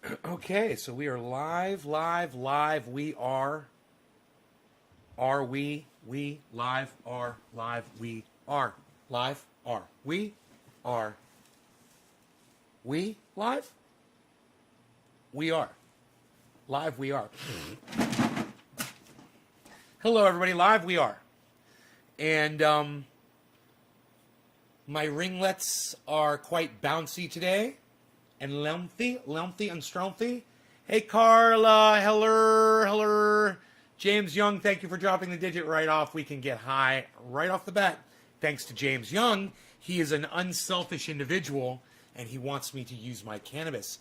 Okay, so we are live, live, live. We are. Are we? We live are live. We are live. Are we? Are we live? We are live. We are. Hello, everybody. Live. We are. And my ringlets are quite bouncy today. And lengthy and strengthy. Hey, Carla, hello. James Young, thank you for dropping the digit right off. We can get high right off the bat. Thanks to James Young. He is an unselfish individual, and he wants me to use my cannabis.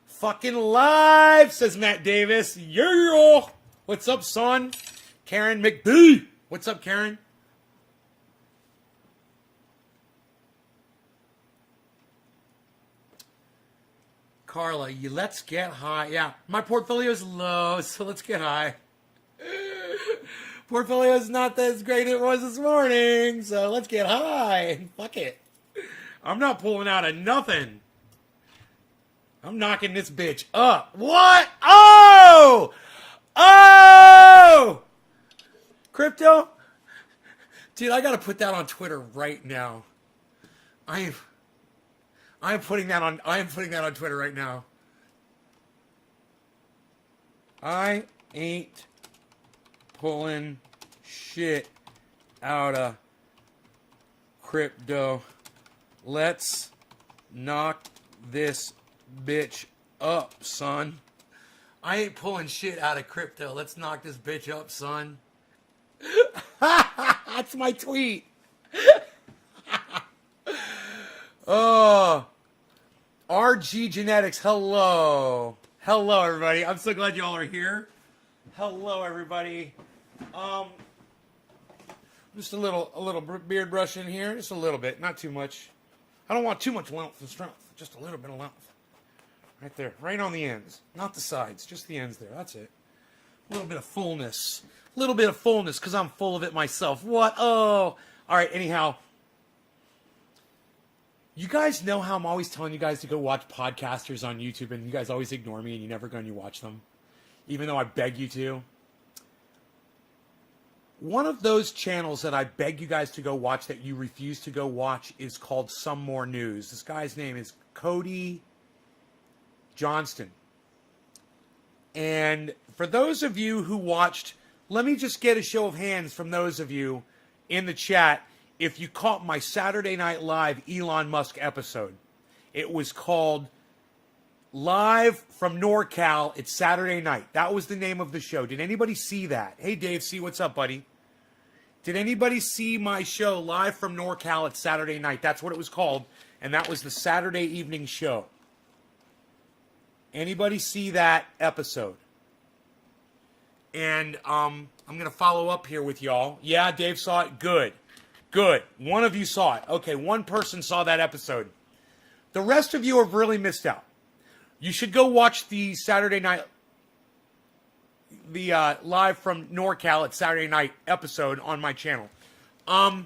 Fucking live, says Matt Davis. Yeah. What's up, son? Karen McBee. What's up, Karen? Carla, let's get high. Yeah, my portfolio is low, so let's get high. Portfolio is not as great as it was this morning, so let's get high. Fuck it. I'm not pulling out of nothing. I'm knocking this bitch up. What? Oh! Oh! Crypto? Dude, I gotta put that on Twitter right now. I am putting that on Twitter right now. I ain't pulling shit out of crypto. Let's knock this bitch up, son. I ain't pulling shit out of crypto. Let's knock this bitch up, son. That's my tweet. Oh. RG Genetics, hello. Hello, everybody. I'm so glad you all are here. Hello, everybody. Just a little beard brush in here. Just a little bit, not too much. I don't want too much length and strength. Just a little bit of length. Right there, right on the ends. Not the sides, just the ends there. That's it. A little bit of fullness. A little bit of fullness, because I'm full of it myself. What? Oh. All right, anyhow. You guys know how I'm always telling you guys to go watch podcasters on YouTube, and you guys always ignore me, and you never go and you watch them, even though I beg you to. One of those channels that I beg you guys to go watch that you refuse to go watch is called Some More News. This guy's name is Cody Johnston. And for those of you who watched, let me just get a show of hands from those of you in the chat if you caught my Saturday Night Live Elon Musk episode. It was called Live from NorCal. It's Saturday night. That was the name of the show. Did anybody see that? Hey, Dave C., what's up, buddy? Did anybody see my show Live from NorCal? It's Saturday night. That's what it was called. And that was the Saturday evening show. Anybody see that episode? And I'm going to follow up here with y'all. Yeah, Dave saw it. Good. Good. One of you saw it. Okay, one person saw that episode. The rest of you have really missed out. You should go watch the Saturday night, the Live from NorCal at Saturday night episode on my channel. I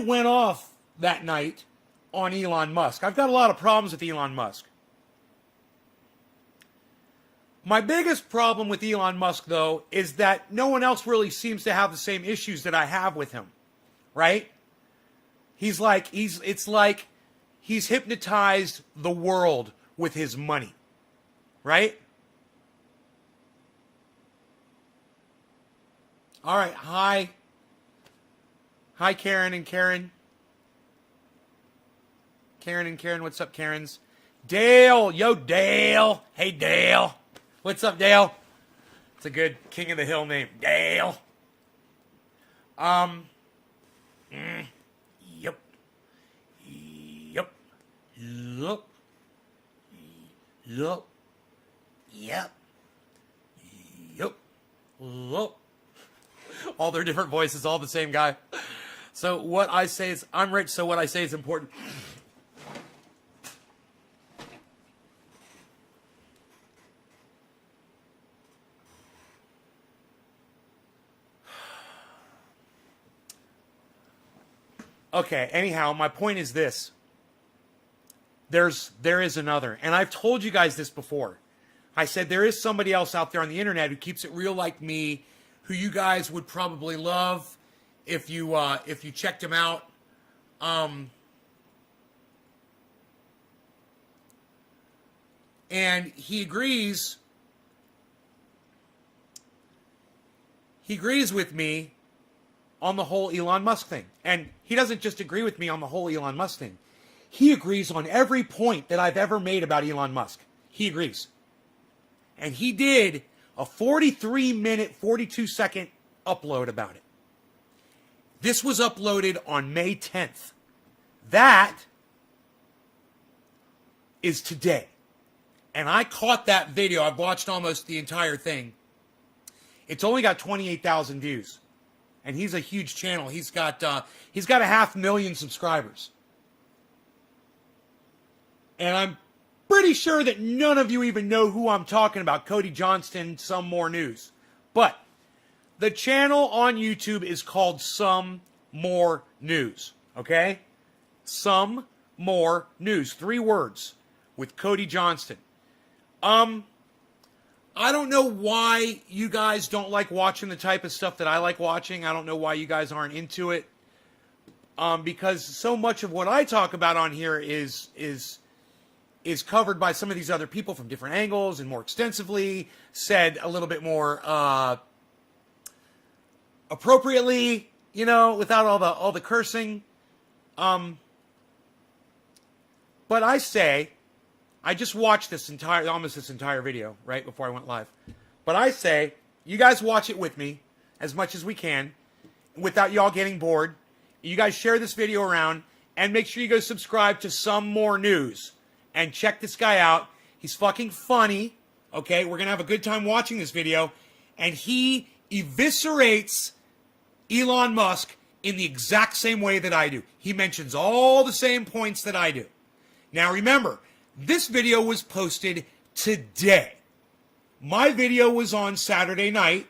went off that night on Elon Musk. I've got a lot of problems with Elon Musk. My biggest problem with Elon Musk, though, is that no one else really seems to have the same issues that I have with him, right? It's like he's hypnotized the world with his money, right? All right, hi. Hi, Karen and Karen. Karen and Karen, what's up, Karens? Dale, yo, Dale. Hey, Dale. What's up, Dale? It's a good King of the Hill name. Dale. Yep. Yep. Yep. Yep. Yep. Yep. Yep. All their different voices, all the same guy. So what I say is, I'm rich, so what I say is important. Okay, anyhow, my point is this. there is another. And I've told you guys this before. I said there is somebody else out there on the internet who keeps it real like me, who you guys would probably love if you checked him out. And he agrees with me on the whole Elon Musk thing. And he doesn't just agree with me on the whole Elon Musk thing. He agrees on every point that I've ever made about Elon Musk. He agrees. And he did a 43-minute, 42-second upload about it. This was uploaded on May 10th. That is today. And I caught that video. I've watched almost the entire thing. It's only got 28,000 views. And he's a huge channel. He's got 500,000 subscribers. And I'm pretty sure that none of you even know who I'm talking about. Cody Johnston, Some More News. But the channel on YouTube is called Some More News. Okay? Some More News. 3 words. With Cody Johnston. I don't know why you guys don't like watching the type of stuff that I like watching. I don't know why you guys aren't into it. Because so much of what I talk about on here is covered by some of these other people from different angles and more extensively, said a little bit more appropriately, you know, without all the cursing. But I say, I just watched almost this entire video right before I went live. But I say, you guys watch it with me as much as we can without y'all getting bored. You guys share this video around and make sure you go subscribe to Some More News and check this guy out. He's fucking funny. Okay, we're going to have a good time watching this video. And he eviscerates Elon Musk in the exact same way that I do. He mentions all the same points that I do. Now remember, this video was posted today. My video was on Saturday night.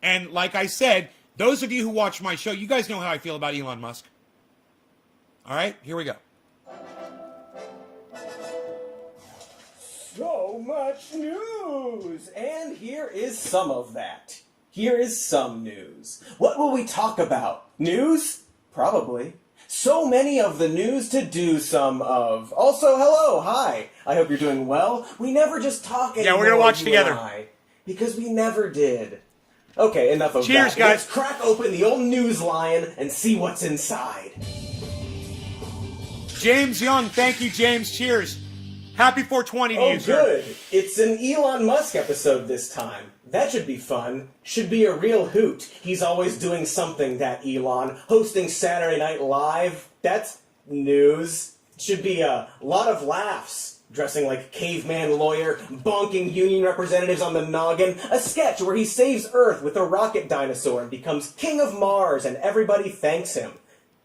And like I said, those of you who watch my show, you guys know how I feel about Elon Musk. All right, here we go. So much news! And here is some of that. Here is some news. What will we talk about? News? Probably. So many of the news to do some of. Also, hello, hi. I hope you're doing well. We never just talk anymore. Yeah, we're going to watch together. Because we never did. Okay, enough of that. Cheers, guys. Let's crack open the old news lion and see what's inside. James Young, thank you, James. Cheers. Happy 420 to you, sir. Oh, good. It's an Elon Musk episode this time. That should be fun. Should be a real hoot. He's always doing something, that Elon. Hosting Saturday Night Live. That's news. Should be a lot of laughs. Dressing like caveman lawyer, bonking union representatives on the noggin. A sketch where he saves Earth with a rocket dinosaur and becomes king of Mars and everybody thanks him.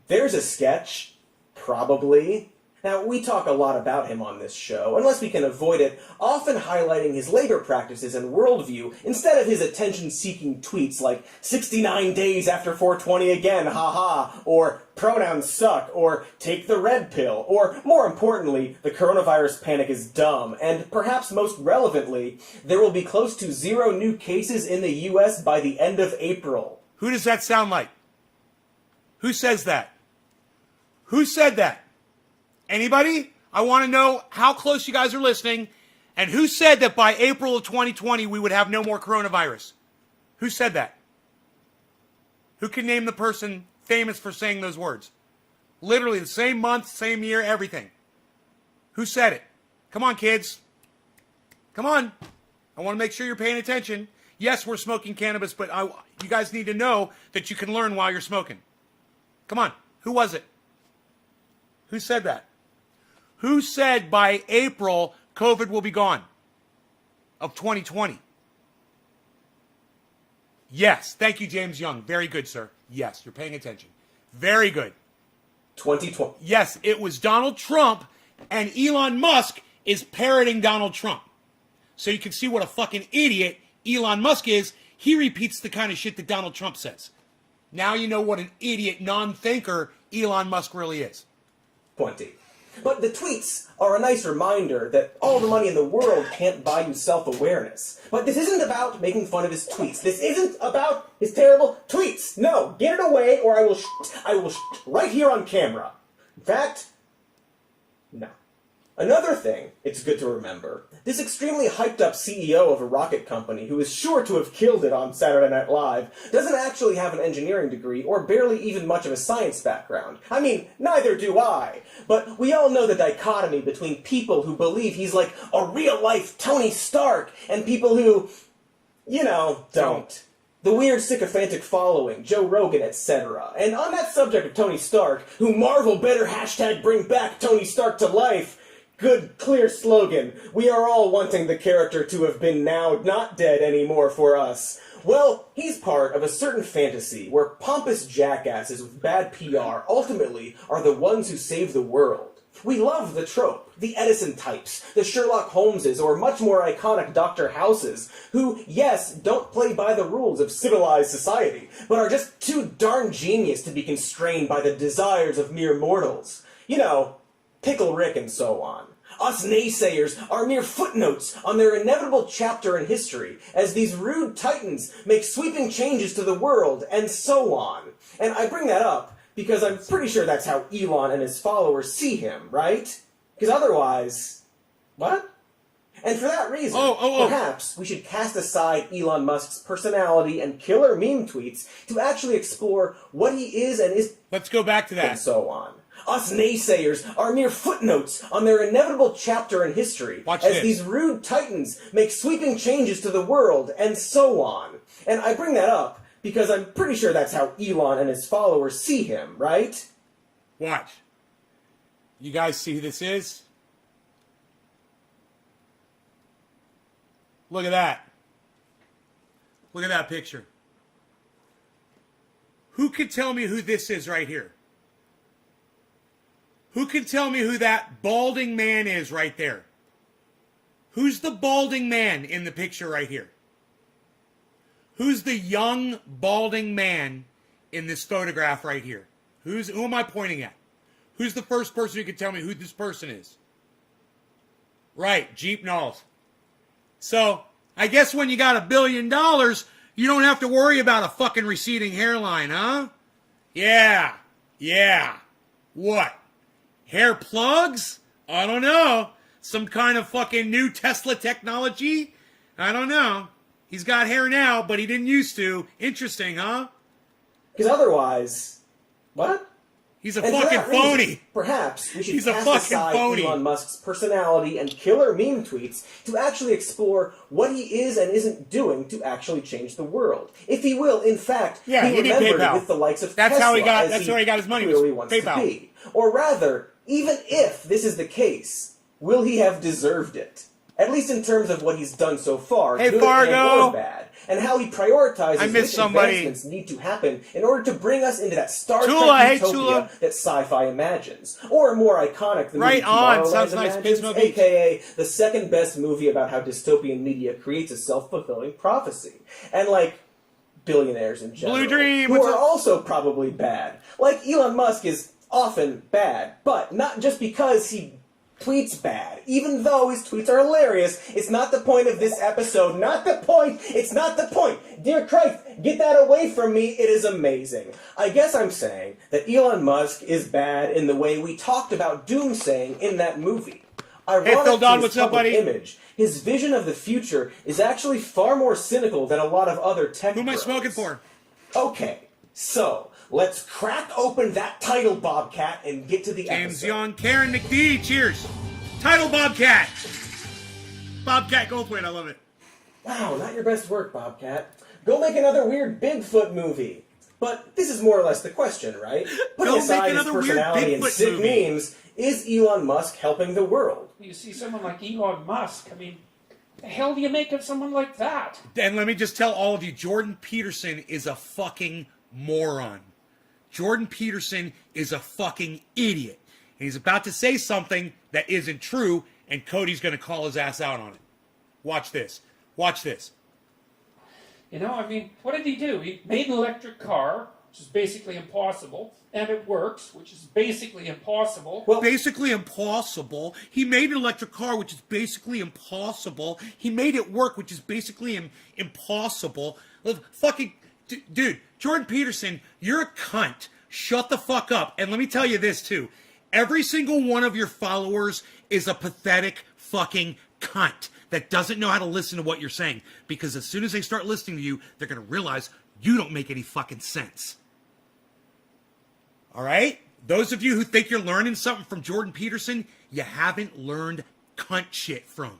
There's a sketch. Probably. Now, we talk a lot about him on this show, unless we can avoid it, often highlighting his labor practices and worldview instead of his attention-seeking tweets like 69 days after 420 again, haha, or pronouns suck, or take the red pill, or, more importantly, the coronavirus panic is dumb, and perhaps most relevantly, there will be close to 0 new cases in the U.S. by the end of April. Who does that sound like? Who says that? Who said that? Anybody? I want to know how close you guys are listening, and who said that by April of 2020 we would have no more coronavirus? Who said that? Who can name the person famous for saying those words? Literally the same month, same year, everything. Who said it? Come on, kids. Come on. I want to make sure you're paying attention. Yes, we're smoking cannabis, but you guys need to know that you can learn while you're smoking. Come on. Who was it? Who said that? Who said by April COVID will be gone of 2020? Yes. Thank you, James Young. Very good, sir. Yes, you're paying attention. Very good. 2020. Yes, it was Donald Trump, and Elon Musk is parroting Donald Trump. So you can see what a fucking idiot Elon Musk is. He repeats the kind of shit that Donald Trump says. Now you know what an idiot non-thinker Elon Musk really is. 20. But the tweets are a nice reminder that all the money in the world can't buy you self-awareness. But this isn't about making fun of his tweets. This isn't about his terrible tweets. No, get it away or I will right here on camera. In fact, no. Another thing it's good to remember, this extremely hyped up CEO of a rocket company who is sure to have killed it on Saturday Night Live doesn't actually have an engineering degree or barely even much of a science background. I mean, neither do I. But we all know the dichotomy between people who believe he's like a real-life Tony Stark and people who, don't. The weird sycophantic following, Joe Rogan, etc. And on that subject of Tony Stark, who Marvel better hashtag bring back Tony Stark to life, good, clear slogan. We are all wanting the character to have been now not dead anymore for us. Well, he's part of a certain fantasy where pompous jackasses with bad PR ultimately are the ones who save the world. We love the trope, the Edison types, the Sherlock Holmeses, or much more iconic Dr. Houses, who, yes, don't play by the rules of civilized society, but are just too darn genius to be constrained by the desires of mere mortals. Pickle Rick and so on. Us naysayers are mere footnotes on their inevitable chapter in history, as these rude titans make sweeping changes to the world, and so on. And I bring that up because I'm pretty sure that's how Elon and his followers see him, right? Because otherwise, what? And for that reason, perhaps we should cast aside Elon Musk's personality and killer meme tweets to actually explore what he is and is. Let's go back to that. And so on. Us naysayers are mere footnotes on their inevitable chapter in history, as these rude titans make sweeping changes to the world, and so on. And I bring that up because I'm pretty sure that's how Elon and his followers see him, right? Watch. You guys see who this is? Look at that. Look at that picture. Who can tell me who this is right here? Who can tell me who that balding man is right there? Who's the balding man in the picture right here? Who's the young balding man in this photograph right here? Who am I pointing at? Who's the first person who can tell me who this person is? Right, Jeep Knowles. So, I guess when you got $1 billion, you don't have to worry about a fucking receding hairline, huh? Yeah. What? Hair plugs? I don't know. Some kind of fucking new Tesla technology? I don't know. He's got hair now, but he didn't used to. Interesting, huh? Because otherwise, what? He's a fucking phony. Perhaps we should cast aside Elon Musk's personality and killer meme tweets to actually explore what he is and isn't doing to actually change the world. If he will, in fact, be remembered with the likes of Tesla, that's where he got his money. Really wants to be. Or rather, even if this is the case, will he have deserved it? At least in terms of what he's done so far, good and or bad, and how he prioritizes which advancements need to happen in order to bring us into that Star Trek utopia that sci-fi imagines. Or more iconic, the movie Tomorrowland imagines, a.k.a. the second best movie about how dystopian media creates a self-fulfilling prophecy. And billionaires in general, Blue Dream, who are also probably bad. Like Elon Musk is often bad, but not just because he tweets bad. Even though his tweets are hilarious, it's not the point of this episode. Not the point. It's not the point. Dear Christ, get that away from me. It is amazing. I guess I'm saying that Elon Musk is bad in the way we talked about Doomsaying in that movie. Ironic Phil Don, what's up, buddy? Image, his vision of the future is actually far more cynical than a lot of other tech Who am I bros. smoking for? Okay, so let's crack open that title, Bobcat, and get to the James episode. Young, Karen McD, cheers. Title Bobcat. Bobcat Goldthwait, I love it. Wow, not your best work, Bobcat. Go make another weird Bigfoot movie. But this is more or less the question, right? Putting aside his personality and sick memes, is Elon Musk helping the world? You see someone like Elon Musk, I mean, the hell do you make of someone like that? And let me just tell all of you, Jordan Peterson is a fucking moron. Jordan Peterson is a fucking idiot. And he's about to say something that isn't true, and Cody's going to call his ass out on it. Watch this. Watch this. You know, I mean, what did he do? He made an electric car, which is basically impossible, and it works, which is basically impossible. Well, Basically impossible. He made an electric car, which is basically impossible. He made it work, which is basically impossible. Fucking, dude, Jordan Peterson, you're a cunt. Shut the fuck up. And let me tell you this, too. Every single one of your followers is a pathetic fucking cunt that doesn't know how to listen to what you're saying. Because as soon as they start listening to you, they're going to realize you don't make any fucking sense. All right? Those of you who think you're learning something from Jordan Peterson, you haven't learned cunt shit from.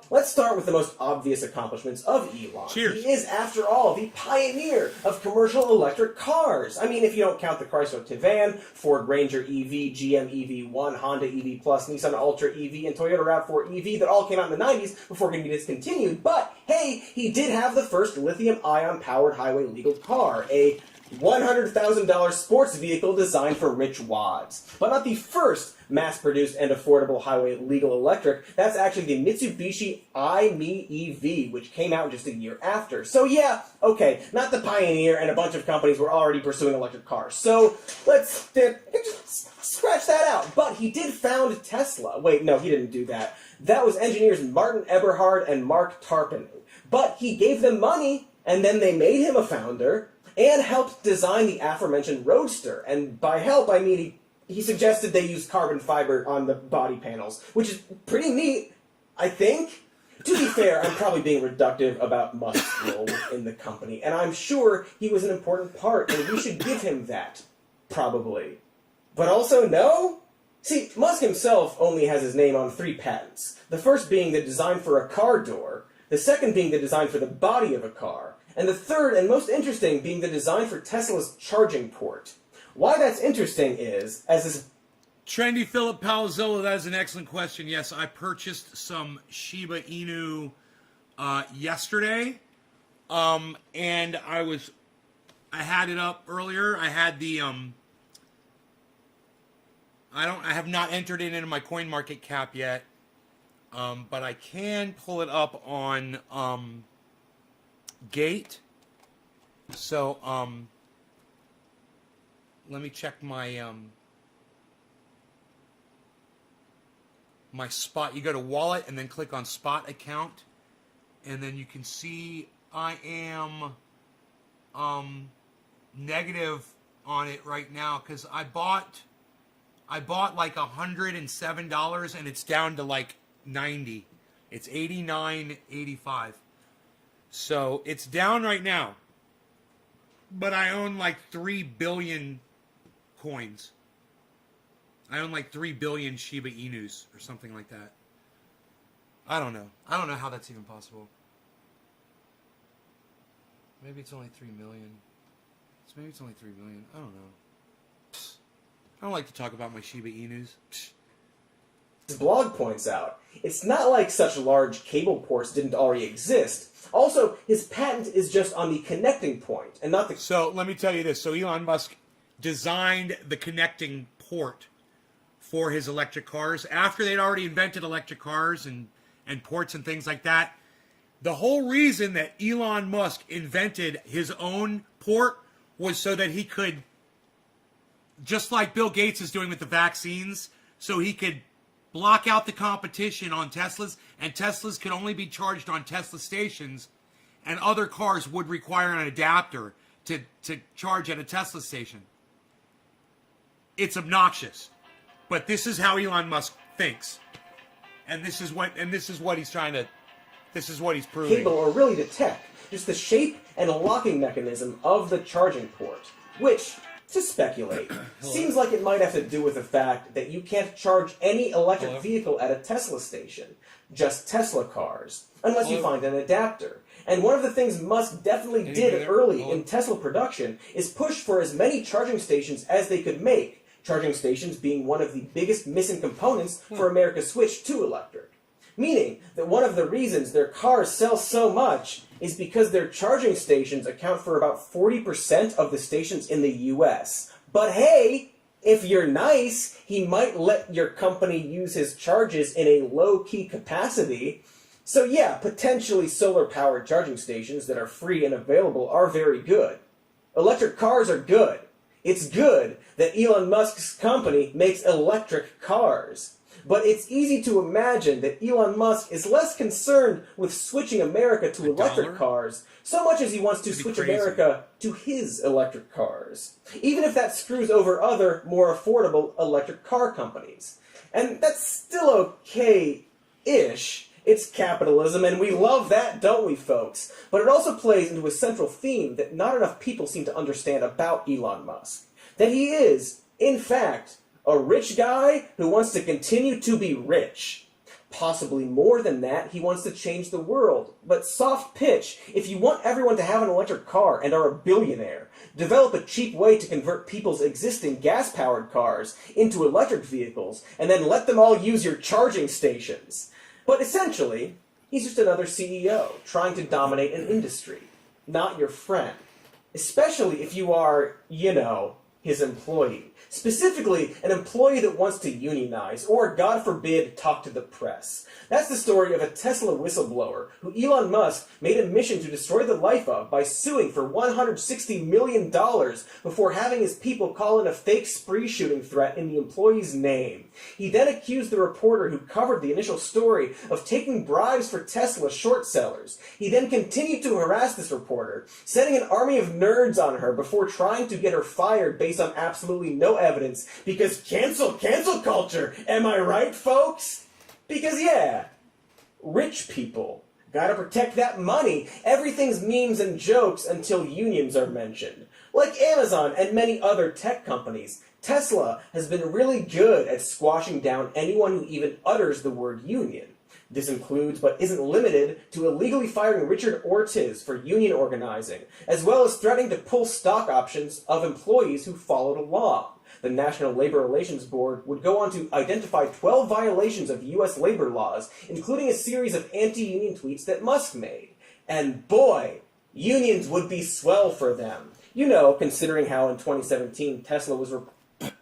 let's start with the most obvious accomplishments of Elon. Cheers. He is, after all, the pioneer of commercial electric cars. I mean, if you don't count the Chrysler Tivan, Ford Ranger EV, GM EV1, Honda EV Plus, Nissan Ultra EV, and Toyota RAV4 EV that all came out in the 90s before getting discontinued. But, hey, he did have the first lithium-ion powered highway legal car, a $100,000 sports vehicle designed for rich wads. But not the first mass-produced and affordable highway legal electric. That's actually the Mitsubishi i-Me EV, which came out just a year after. So yeah, okay, not the pioneer, and a bunch of companies were already pursuing electric cars. So let's just scratch that out. But he did found Tesla. Wait, no, he didn't do that. That was engineers Martin Eberhard and Mark Tarpen. But he gave them money, and then they made him a founder, and helped design the aforementioned Roadster. And by help, I mean he suggested they use carbon fiber on the body panels, which is pretty neat, I think. To be fair, I'm probably being reductive about Musk's role in the company, and I'm sure he was an important part, and we should give him that. Probably. But also, no? See, Musk himself only has his name on 3 patents. The first being the design for a car door, the second being the design for the body of a car, and the third and most interesting being the design for Tesla's charging port. Why that's interesting is, as this... Trendy Philip Palazzolo, that is an excellent question. Yes, I purchased some Shiba Inu yesterday, and I had it up earlier. I had the I have not entered it into my CoinMarketCap yet, but I can pull it up on Gate. So let me check my my spot. You go to wallet and then click on spot account, and then you can see I am negative on it right now because I bought like $107 and it's down to like 90. It's 89.85. So it's down right now. But I own like 3 billion coins. I own like 3 billion Shiba Inus or something like that. I don't know. I don't know how that's even possible. Maybe it's only 3 million. Maybe it's only 3 million. I don't know. Psst. I don't like to talk about my Shiba Inus. Psst. His blog points out, it's not like such large cable ports didn't already exist. Also, his patent is just on the connecting point, and not the... So, let me tell you this. So, Elon Musk designed the connecting port for his electric cars after they'd already invented electric cars and ports and things like that. The whole reason that Elon Musk invented his own port was so that he could, just like Bill Gates is doing with the vaccines, so he could block out the competition on Teslas, and Teslas could only be charged on Tesla stations, and other cars would require an adapter to charge at a Tesla station. It's obnoxious, but this is how Elon Musk thinks, and this is what he's trying to. This is what he's proving. Cable, or really the tech, just the shape and locking mechanism of the charging port, which, to speculate, seems like it might have to do with the fact that you can't charge any electric vehicle at a Tesla station, just Tesla cars, unless you find an adapter. And one of the things Musk definitely did early in Tesla production is push for as many charging stations as they could make, charging stations being one of the biggest missing components for America's switch to electric. Meaning that one of the reasons their cars sell so much is because their charging stations account for about 40% of the stations in the US. But hey, if you're nice, he might let your company use his charges in a low-key capacity. So yeah, potentially solar-powered charging stations that are free and available are very good. Electric cars are good. It's good that Elon Musk's company makes electric cars. But it's easy to imagine that Elon Musk is less concerned with switching America to electric cars so much as he wants to switch America to his electric cars, even if that screws over other, more affordable electric car companies. And that's still okay-ish. It's capitalism, and we love that, don't we, folks? But it also plays into a central theme that not enough people seem to understand about Elon Musk. That he is, in fact, a rich guy who wants to continue to be rich. Possibly more than that, he wants to change the world. But soft pitch, if you want everyone to have an electric car and are a billionaire, develop a cheap way to convert people's existing gas-powered cars into electric vehicles, and then let them all use your charging stations. But essentially, he's just another CEO trying to dominate an industry, not your friend. Especially if you are, his employee. Specifically, an employee that wants to unionize, or, God forbid, talk to the press. That's the story of a Tesla whistleblower who Elon Musk made a mission to destroy the life of by suing for $160 million before having his people call in a fake spree shooting threat in the employee's name. He then accused the reporter who covered the initial story of taking bribes for Tesla short sellers. He then continued to harass this reporter, sending an army of nerds on her before trying to get her fired based on absolutely no evidence, because cancel culture, am I right, folks? Because yeah, rich people gotta protect that money. Everything's memes and jokes until unions are mentioned. Like Amazon and many other tech companies, Tesla has been really good at squashing down anyone who even utters the word union. This includes, but isn't limited to, illegally firing Richard Ortiz for union organizing, as well as threatening to pull stock options of employees who followed along. The National Labor Relations Board would go on to identify 12 violations of U.S. labor laws, including a series of anti-union tweets that Musk made. And boy, unions would be swell for them. Considering how in 2017 Tesla was...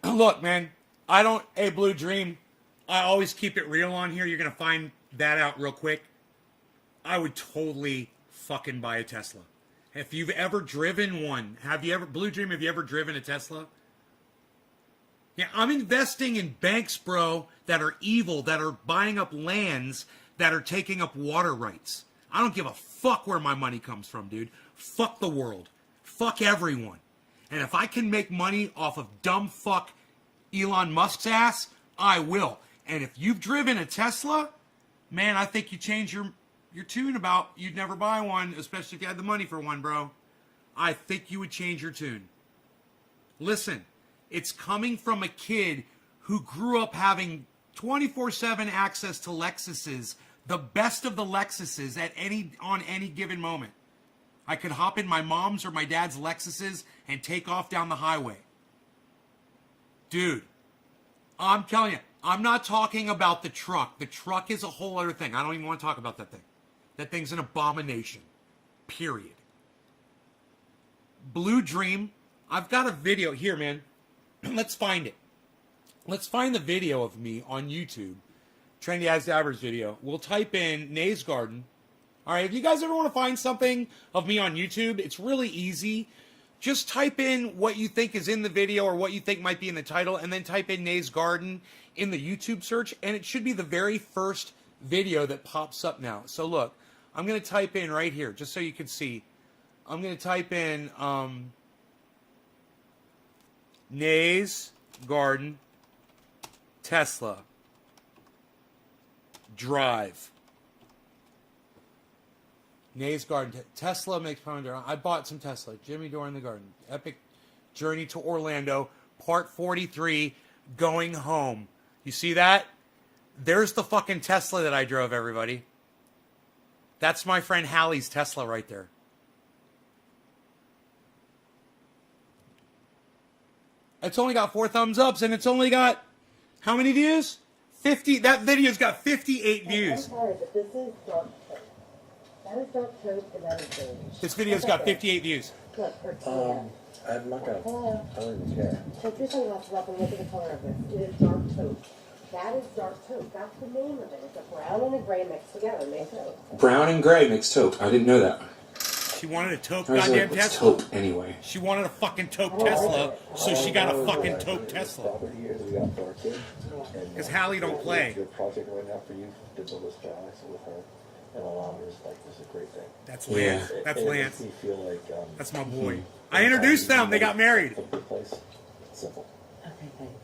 Look, man, hey, Blue Dream, I always keep it real on here. You're going to find that out real quick. I would totally fucking buy a Tesla. If you've ever driven one, Blue Dream, have you ever driven a Tesla? Yeah, I'm investing in banks, bro, that are evil, that are buying up lands, that are taking up water rights. I don't give a fuck where my money comes from, dude. Fuck the world. Fuck everyone. And if I can make money off of dumb fuck Elon Musk's ass, I will. And if you've driven a Tesla, man, I think you change your tune about you'd never buy one, especially if you had the money for one, bro. I think you would change your tune. Listen. It's coming from a kid who grew up having 24/7 access to Lexuses, the best of the Lexuses on any given moment. I could hop in my mom's or my dad's Lexuses and take off down the highway. Dude, I'm telling you, I'm not talking about the truck. The truck is a whole other thing. I don't even want to talk about that thing. That thing's an abomination. Period. Blue Dream, I've got a video here, man. Let's find it. Let's find the video of me on YouTube. Trendy As Dabbers video. We'll type in Nays Garden. All right, if you guys ever want to find something of me on YouTube, it's really easy. Just type in what you think is in the video or what you think might be in the title, and then type in Nays Garden in the YouTube search, and it should be the very first video that pops up now. So look, I'm going to type in right here, just so you can see. I'm going to type in... Nays Garden Tesla Drive. Nays Garden Tesla makes power. I bought some Tesla. Jimmy Dore in the Garden. Epic Journey to Orlando. Part 43. Going home. You see that? There's the fucking Tesla that I drove, everybody. That's my friend Hallie's Tesla right there. It's only got 4 thumbs ups, and it's only got how many views? 50. That video's got 58 views. I'm sorry, but this is dark toad. That is dark toad, and that is beige. This video's got 58 views. Look, or tan. I'm not gonna Hello. color this hair. Take your sunglasses off and look at the color of this. It is dark toad. That is dark toad. That's the name of it. It's a brown and a gray mixed together. Makes toad. Brown and gray mixed taupe. I didn't know that. She wanted a taupe How's goddamn it Tesla. taupe anyway? She wanted a fucking taupe Tesla, so she got a fucking taupe Tesla. Because Hallie don't play. Good project right now for you to build this balance with her and allow her is like this is a great thing. That's Lance. Yeah. That's And it Lance. makes me feel like That's my boy. I introduced them. They got married. a good place. Simple. Okay, thanks.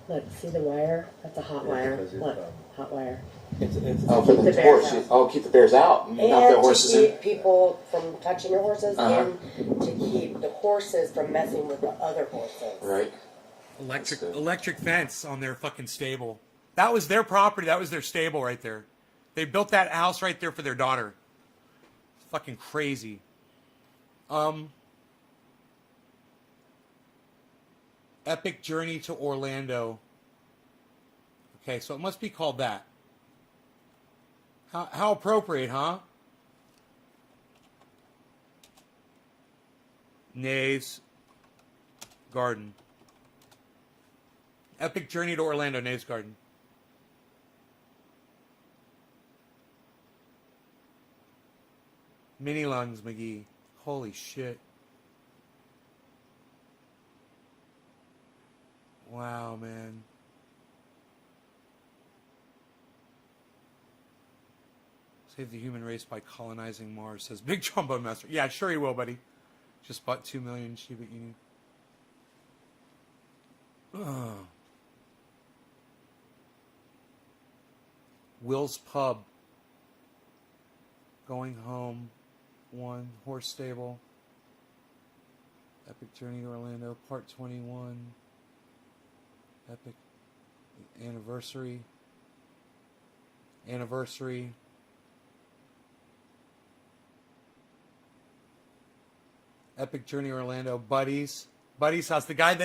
Look, see the wire? That's a hot wire. because it, Look, hot wire. It's Oh, for Keep the the horse. bears out. Oh, keep the bears out, not the And horses to in. keep people from touching your horses Uh-huh. and to keep the horses from messing with the other horses. Right. Electric fence on their fucking stable. That was their property. That was their stable right there. They built that house right there for their daughter. Fucking crazy. Epic Journey to Orlando. Okay, so it must be called that. How appropriate, huh? Nave's Garden. Epic Journey to Orlando, Nave's Garden. Mini lungs, McGee. Holy shit. Wow, man. Save the human race by colonizing Mars, says Big Trombone Master. Yeah, sure he will, buddy. Just bought 2 million Shiba Inu. Ugh. Will's Pub. Going Home. 1. Horse Stable. Epic Journey to Orlando. Part 21. Epic Anniversary. Epic Journey Orlando. Buddies House. The guy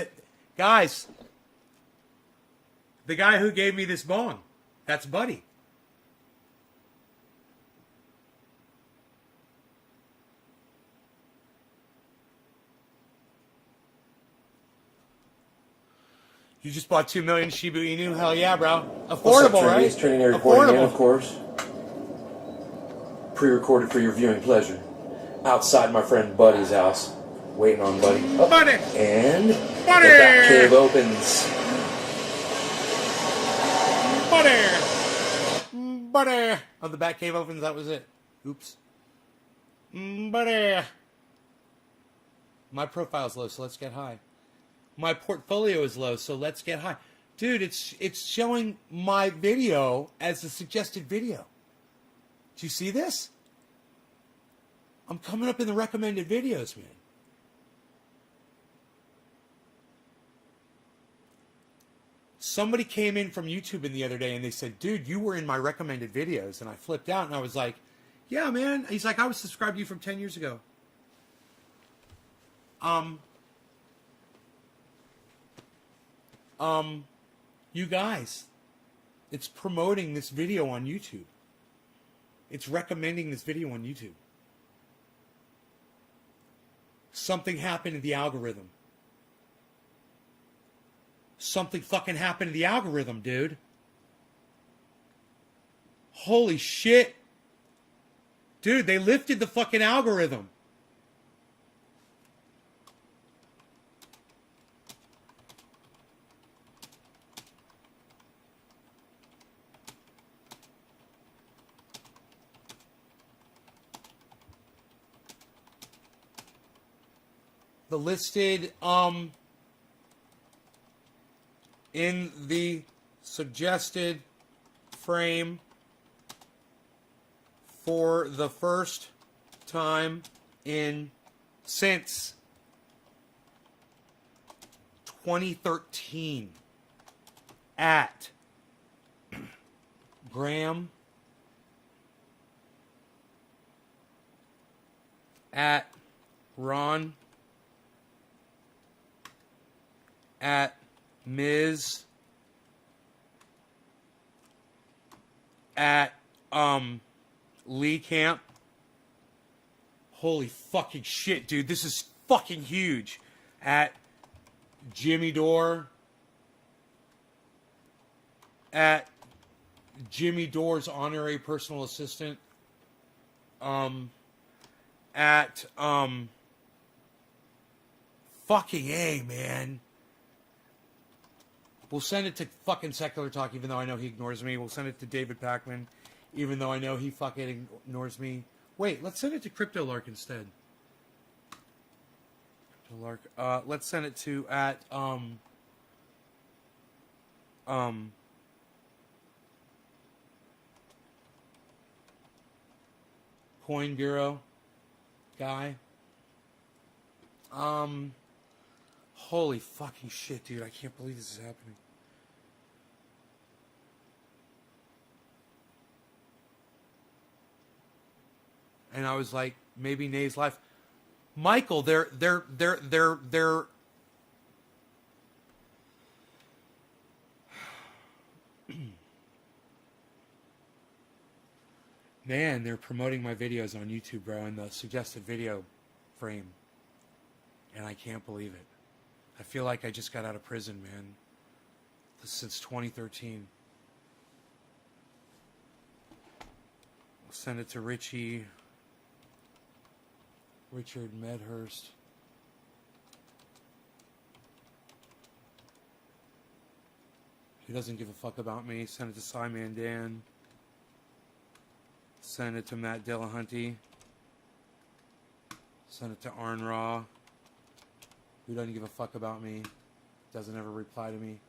who gave me this bong. That's Buddy. You just bought 2 million Shiba Inu? Hell yeah, bro. Affordable, right? It's Trinity reporting in, of Affordable. course. Pre-recorded for your viewing pleasure. Outside my friend Buddy's house. Waiting on Buddy. Oh, Buddy! and Buddy! the back cave opens. Buddy! Oh, the back cave opens, that was it. Oops. Buddy! My profile's low, so let's get high. My portfolio is low, so let's get high. Dude, it's showing my video as a suggested video. Do you see this? I'm coming up in the recommended videos, man. Somebody came in from YouTube the other day and they said, dude, you were in my recommended videos. And I flipped out and I was like, yeah, man. He's like, I was subscribed to you from 10 years ago. You guys, it's promoting this video on YouTube. It's recommending this video on YouTube. Something happened to the algorithm. Something fucking happened to the algorithm, dude. Holy shit. Dude, they lifted the fucking algorithm. The listed, in the suggested frame for the first time since 2013 at Graham at Ron at Ms. at Lee Camp. Holy fucking shit, dude. This is fucking huge. At Jimmy Dore. At Jimmy Dore's honorary personal assistant. at fucking A, man. We'll send it to fucking Secular Talk, even though I know he ignores me. We'll send it to David Pacman, even though I know he fucking ignores me. Wait, let's send it to Crypto Lark instead. Crypto Lark. Let's send it to at Coin Bureau guy. Holy fucking shit, dude. I can't believe this is happening. And I was like, maybe Nay's life. Michael, they're man, they're promoting my videos on YouTube, bro, in the suggested video frame. And I can't believe it. I feel like I just got out of prison, man. Since 2013. I'll send it to Richard Medhurst. He doesn't give a fuck about me. Send it to Simon Dan. Send it to Matt Dillahunty. Send it to Arn Raw, who doesn't give a fuck about me. Doesn't ever reply to me.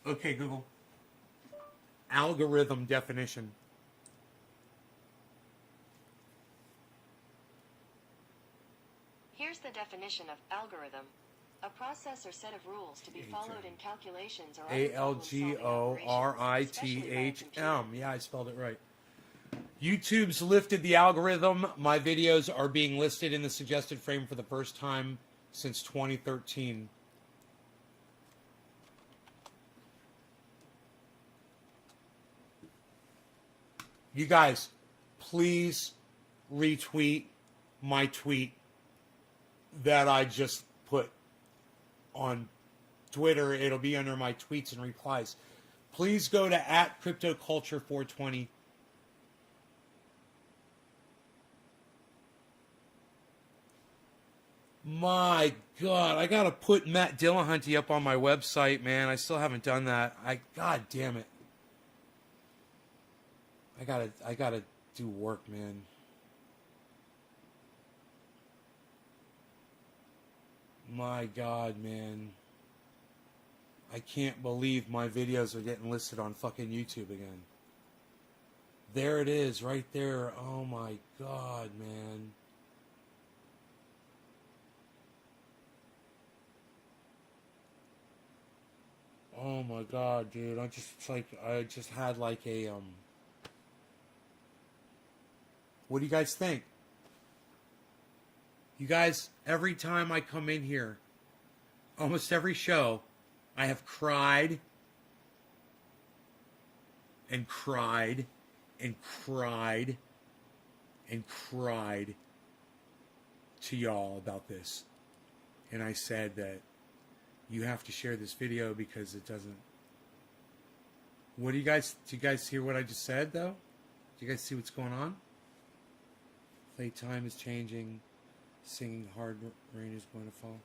Okay, Google. Algorithm definition. Here's the definition of algorithm. A process or set of rules to be followed in calculations or other problem-solving operations, ALGORITHM. Yeah, I spelled it right. YouTube's lifted the algorithm. My videos are being listed in the suggested frame for the first time since 2013. You guys, please retweet my tweet that I just put on Twitter. It'll be under my tweets and replies. Please go to @CryptoCulture420. My God, I gotta put Matt Dillahunty up on my website, man. I still haven't done that. God damn it. I gotta do work, man. My God, man. I can't believe my videos are getting listed on fucking YouTube again. There it is, right there. Oh my God, man. Oh my God, dude. I just had like a, what do you guys think? You guys, every time I come in here, almost every show, I have cried and cried and cried and cried to y'all about this. And I said that you have to share this video because it doesn't... What do you guys hear what I just said, though? Do you guys see what's going on? Playtime is changing. Singing hard rain is going to fall.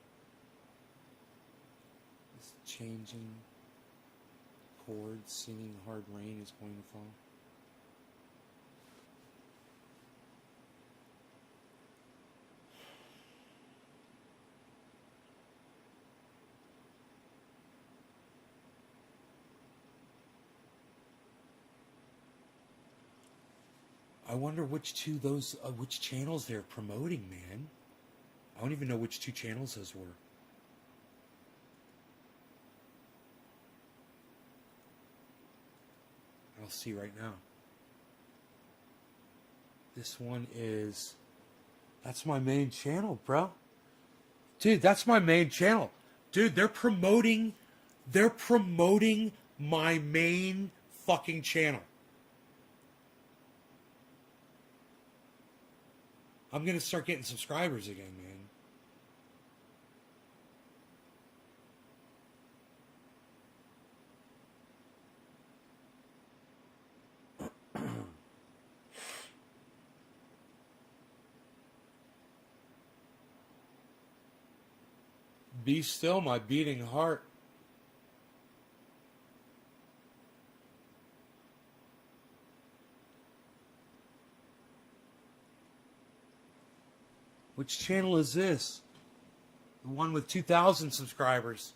It's changing. Chords, singing hard rain is going to fall. I wonder which channels they're promoting, man. I don't even know which two channels those were. I'll see right now. This one is... That's my main channel, bro. Dude, that's my main channel. Dude, they're promoting my main fucking channel. I'm going to start getting subscribers again, man. Be still, my beating heart. Which channel is this? The one with 2,000 subscribers.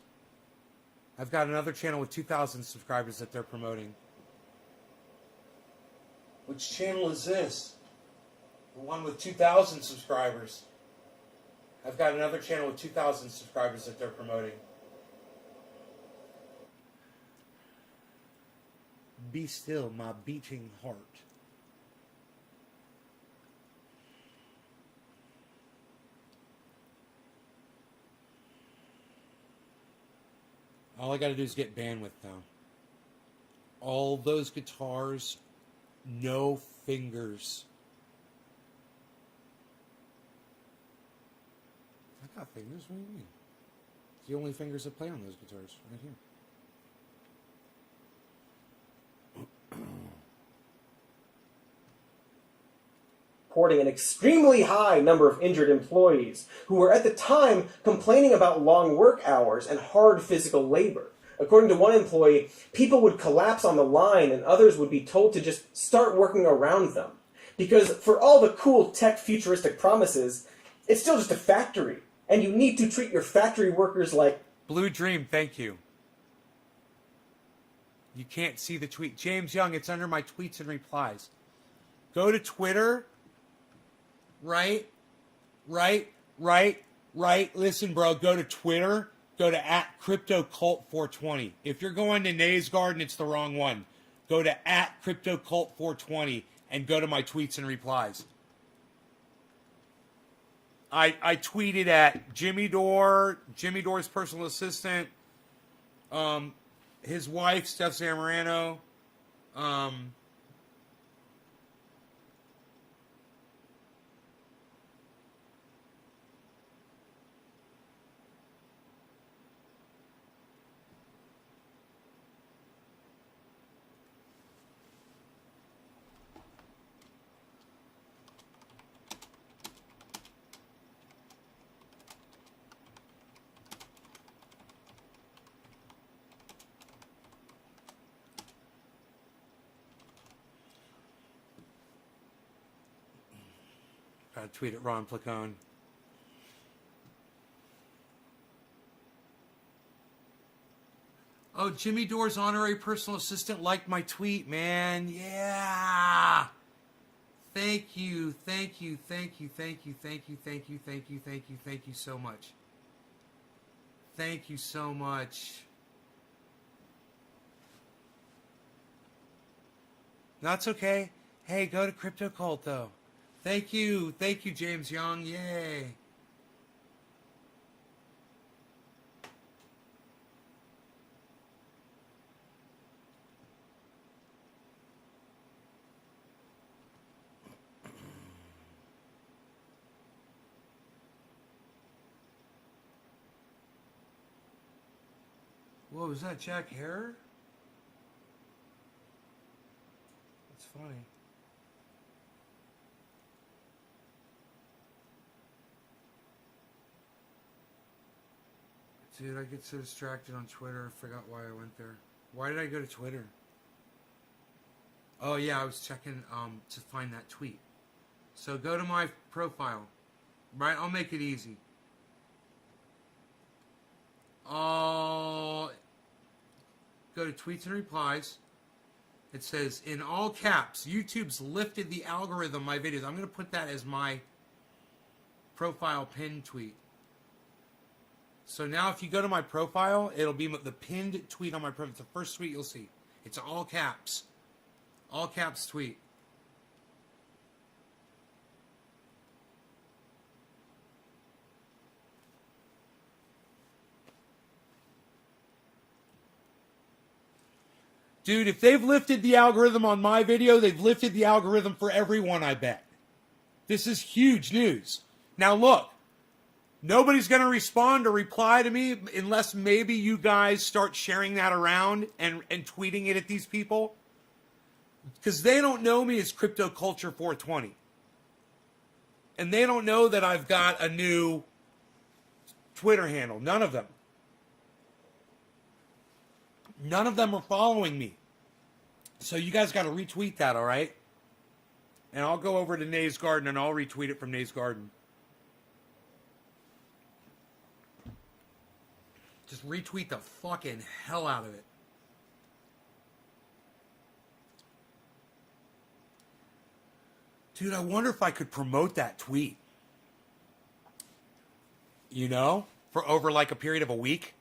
I've got another channel with 2,000 subscribers that they're promoting. Which channel is this? The one with 2,000 subscribers. I've got another channel with 2,000 subscribers that they're promoting. Be still, my beating heart. All I got to do is get bandwidth now. All those guitars, no fingers. I got fingers, what do you mean? It's the only fingers that play on those guitars, right here. Reporting an extremely high number of injured employees who were at the time complaining about long work hours and hard physical labor. According to one employee, people would collapse on the line and others would be told to just start working around them. Because for all the cool tech futuristic promises, it's still just a factory. And you need to treat your factory workers like... Blue Dream, thank you. You can't see the tweet. James Young, it's under my tweets and replies. Go to Twitter. Right. Listen, bro, go to Twitter. Go to @CryptoCult420. If you're going to Nays Garden, it's the wrong one. Go to @CryptoCult420 and go to my tweets and replies. I tweeted at Jimmy Dore, Jimmy Dore's personal assistant, his wife, Steph Zamorano, gotta tweet at Ron Placone. Oh, Jimmy Dore's honorary personal assistant liked my tweet, man. Yeah. Thank you so much. Thank you so much. That's okay. Hey, go to Crypto Cult, though. Thank you, James Young. Yay. Whoa, is that Jack Hare? That's funny. Dude, I get so distracted on Twitter, I forgot why I went there. Why did I go to Twitter? Oh yeah, I was checking to find that tweet. So go to my profile. Right, I'll make it easy. Go to tweets and replies. It says, in all caps, YouTube's lifted the algorithm of my videos. I'm going to put that as my profile pinned tweet. So now if you go to my profile, it'll be the pinned tweet on my profile. It's the first tweet you'll see. It's all caps. All caps tweet. Dude, if they've lifted the algorithm on my video, they've lifted the algorithm for everyone, I bet. This is huge news. Now look, nobody's going to respond or reply to me unless maybe you guys start sharing that around and tweeting it at these people. Because they don't know me as Crypto Culture 420. And they don't know that I've got a new Twitter handle. None of them. None of them are following me. So you guys got to retweet that, all right? And I'll go over to Nays Garden and I'll retweet it from Nays Garden. Just retweet the fucking hell out of it. Dude, I wonder if I could promote that tweet. You know? For over like a period of a week.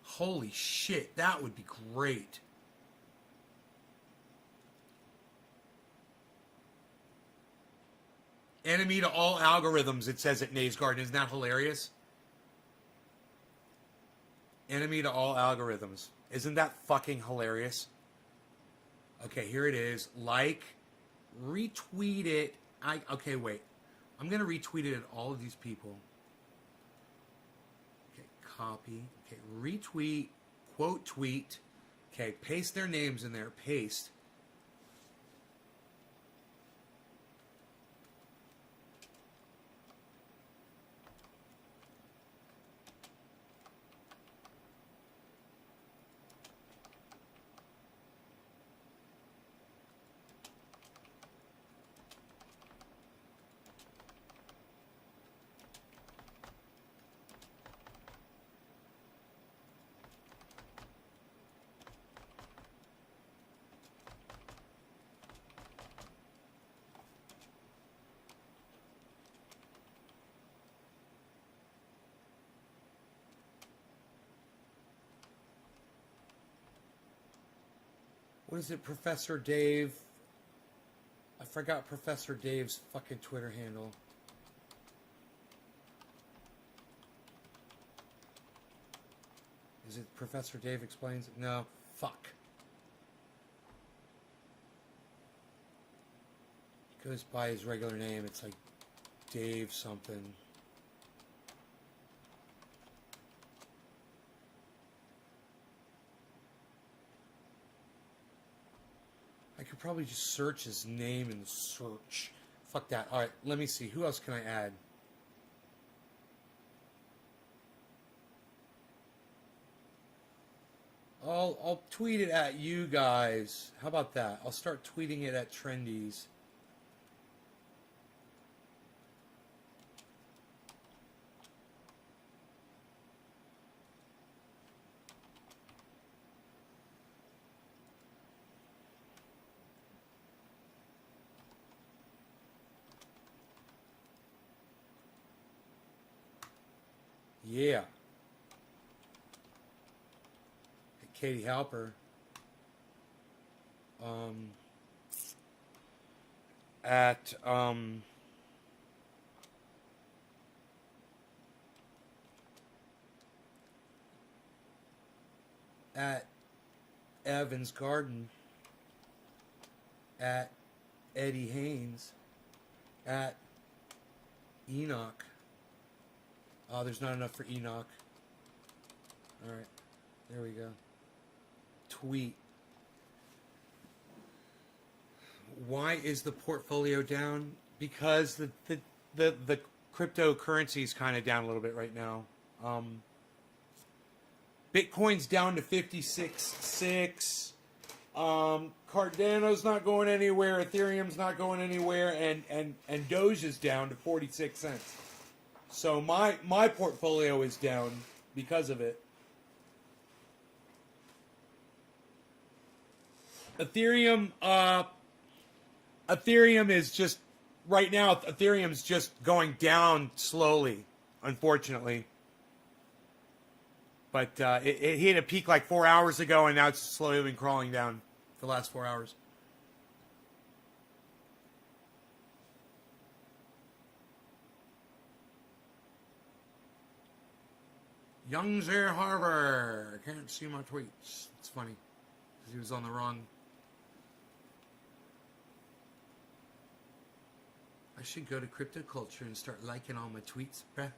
Holy shit, that would be great. Enemy to all algorithms, it says at Nays Garden. Isn't that hilarious? Enemy to all algorithms. Isn't that fucking hilarious? Okay, here it is. Like, retweet it. Okay, wait. I'm going to retweet it at all of these people. Okay, copy. Okay, retweet. Quote tweet. Okay, paste their names in there. Paste. What is it, Professor Dave? I forgot Professor Dave's fucking Twitter handle. Is it Professor Dave Explains It? No. Fuck. He goes by his regular name. It's like Dave something. I could probably just search his name in the search. Fuck that. Alright, let me see. Who else can I add? I'll tweet it at you guys. How about that? I'll start tweeting it at Trendies. Yeah. Katie Halper. At Evans Garden. At Eddie Haynes. At Enoch. Oh, there's not enough for Enoch. Alright. There we go. Tweet. Why is the portfolio down? Because the cryptocurrency is kind of down a little bit right now. Bitcoin's down to 56.6. Cardano's not going anywhere. Ethereum's not going anywhere. And Doge is down to 46 cents. So my portfolio is down because of it. Ethereum is just right now. Ethereum's just going down slowly, unfortunately. But it hit a peak like 4 hours ago, and now it's slowly been crawling down for the last 4 hours. Young's Air Harbor. Can't see my tweets. It's funny because he was on the wrong. I should go to Crypto Culture and start liking all my tweets, bruh.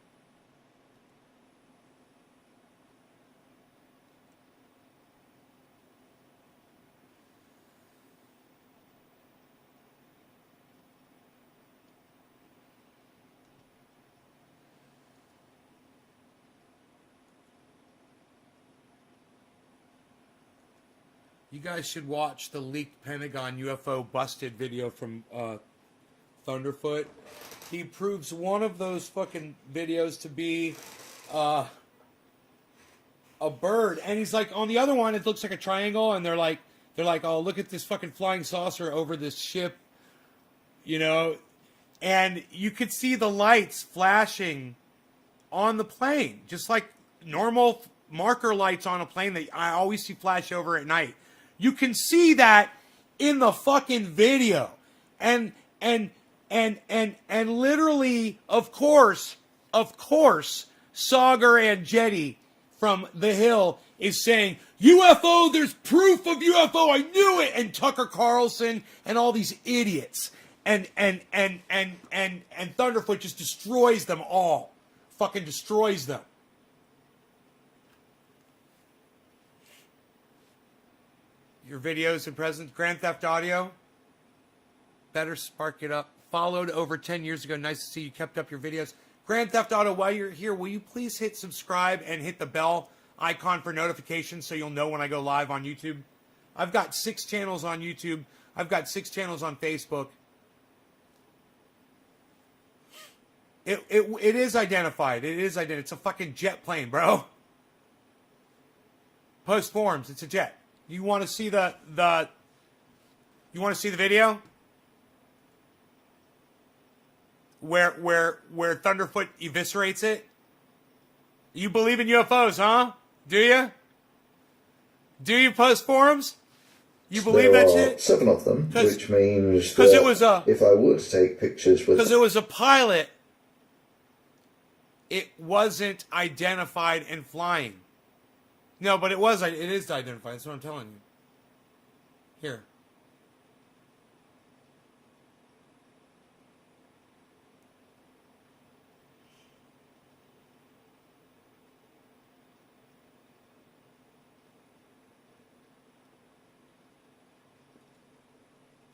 You guys should watch the leaked Pentagon UFO busted video from Thunderfoot. He proves one of those fucking videos to be a bird, and he's like, on the other one, it looks like a triangle, and they're like, oh, look at this fucking flying saucer over this ship, you know, and you could see the lights flashing on the plane, just like normal marker lights on a plane that I always see flash over at night. You can see that in the fucking video. And literally, of course, Sagar and Jetty from The Hill is saying, UFO, there's proof of UFO, I knew it, and Tucker Carlson and all these idiots. And Thunderfoot just destroys them all. Fucking destroys them. Your videos and presents, Grand Theft Audio, better spark it up. Followed over 10 years ago. Nice to see you kept up your videos. Grand Theft Auto, while you're here, will you please hit subscribe and hit the bell icon for notifications so you'll know when I go live on YouTube? I've got 6 channels on YouTube. I've got 6 channels on Facebook. It is identified. It is identified. It's a fucking jet plane, bro. Post forums. It's a jet. You want to see you want to see the video? Where Thunderfoot eviscerates it? You believe in UFOs, huh? Do you? Do you, post forums? You believe that shit? 7 of them, which means that it was if I were to take pictures with... Because it was a pilot, it wasn't identified and flying. No, but it is identified. That's what I'm telling you. Here.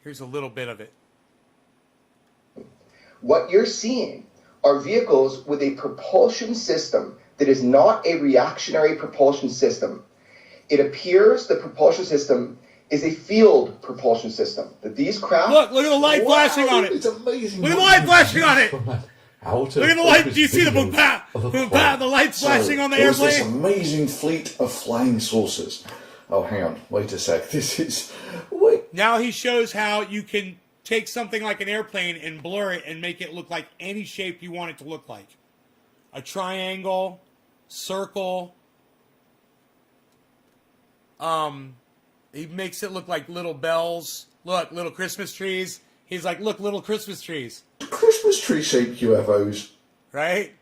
Here's a little bit of it. What you're seeing are vehicles with a propulsion system that is not a reactionary propulsion system. It appears the propulsion system is a field propulsion system. That these craft... Look at the light flashing on it. It's amazing. Look at the light flashing on it. Look Look at the light. Do you see the boom, pat? Boom, pat, the lights flashing on the there was airplane? this amazing fleet of flying saucers. Oh, hang on. Wait a sec. This is... Wait. Now he shows how you can take something like an airplane and blur it and make it look like any shape you want it to look like. A triangle, circle. He makes it look like little bells. Look, little Christmas trees. He's like, look, little Christmas trees. Christmas tree-shaped UFOs. Right?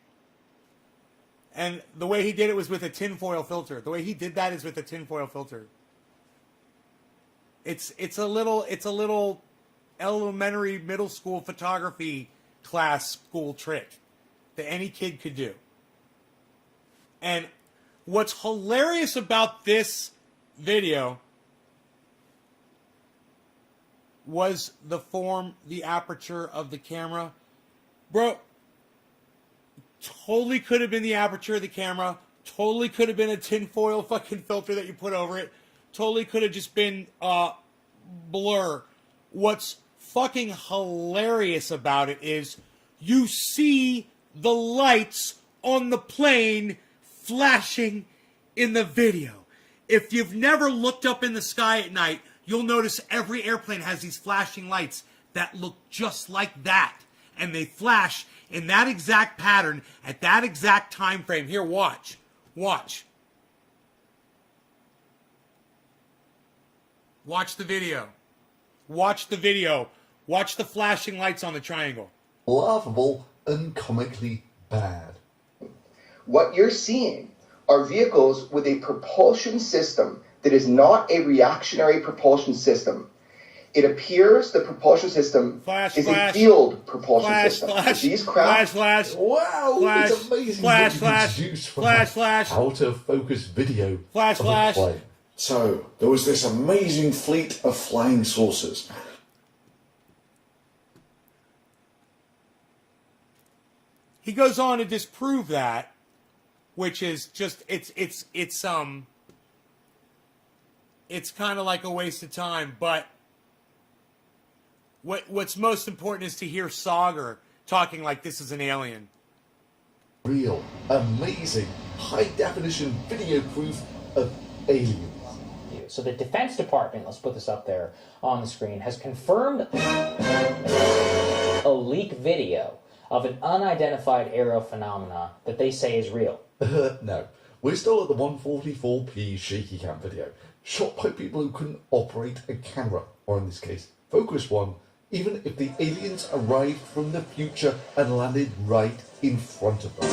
And the way he did it was with a tinfoil filter. The way he did that is with a tinfoil filter. It's a little elementary, middle school photography class school trick that any kid could do. And what's hilarious about this video was the aperture of the camera. Bro, totally could have been the aperture of the camera. Totally could have been a tinfoil fucking filter that you put over it. Totally could have just been blur. What's fucking hilarious about it is you see the lights on the plane flashing in the video. If you've never looked up in the sky at night, you'll notice every airplane has these flashing lights that look just like that. And they flash in that exact pattern at that exact time frame. Here, watch. Watch. Watch the video. Watch the video. Watch the flashing lights on the triangle. Laughable and comically bad. What you're seeing are vehicles with a propulsion system that is not a reactionary propulsion system. It appears the propulsion system is a field propulsion system. These craft... Wow, it's amazing flash, that you flash, produce flash, out of focus video flash, of a flash. plane. So, there was this amazing fleet of flying saucers. He goes on to disprove that, which is just it's it's kind of like a waste of time. But what's most important is to hear Sauger talking like this is an alien. Real, amazing, high-definition video proof of aliens. So the Defense Department, let's put this up there on the screen, has confirmed a leak video of an unidentified aerial phenomena that they say is real. No, we're still at the 144p shaky cam video, shot by people who couldn't operate a camera, or in this case, focus one, even if the aliens arrived from the future and landed right in front of them.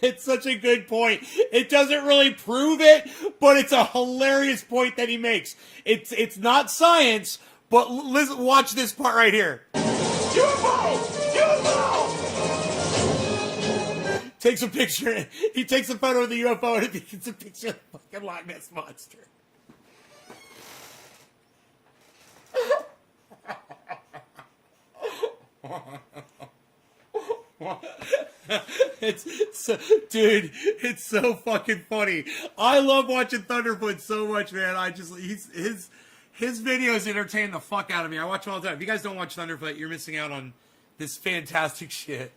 It's such a good point. It doesn't really prove it, but it's a hilarious point that he makes. It's not science, but listen, watch this part right here. UFO! UFO! Takes a picture. He takes a photo of the UFO and it's a picture of the fucking Loch Ness Monster. Dude, it's so fucking funny. I love watching Thunderfoot so much, man. His videos entertain the fuck out of me. I watch them all the time. If you guys don't watch Thunderfoot, you're missing out on this fantastic shit.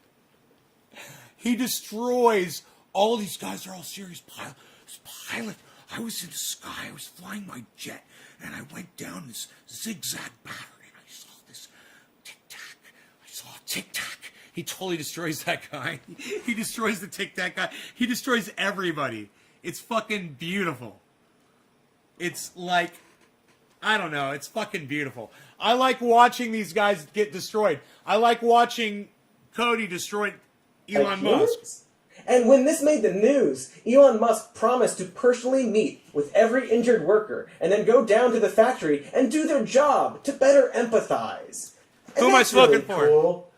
He destroys all these guys. They're all serious pilot. I was in the sky. I was flying my jet, and I went down this zigzag pattern, and I saw this tic-tac. I saw a tic-tac. He totally destroys that guy. He destroys the tic-tac guy. He destroys everybody. It's fucking beautiful. It's like, I don't know. It's fucking beautiful. I like watching these guys get destroyed. I like watching Cody destroy Elon Musk. And when this made the news, Elon Musk promised to personally meet with every injured worker and then go down to the factory and do their job to better empathize. And who am I smoking for? Cool.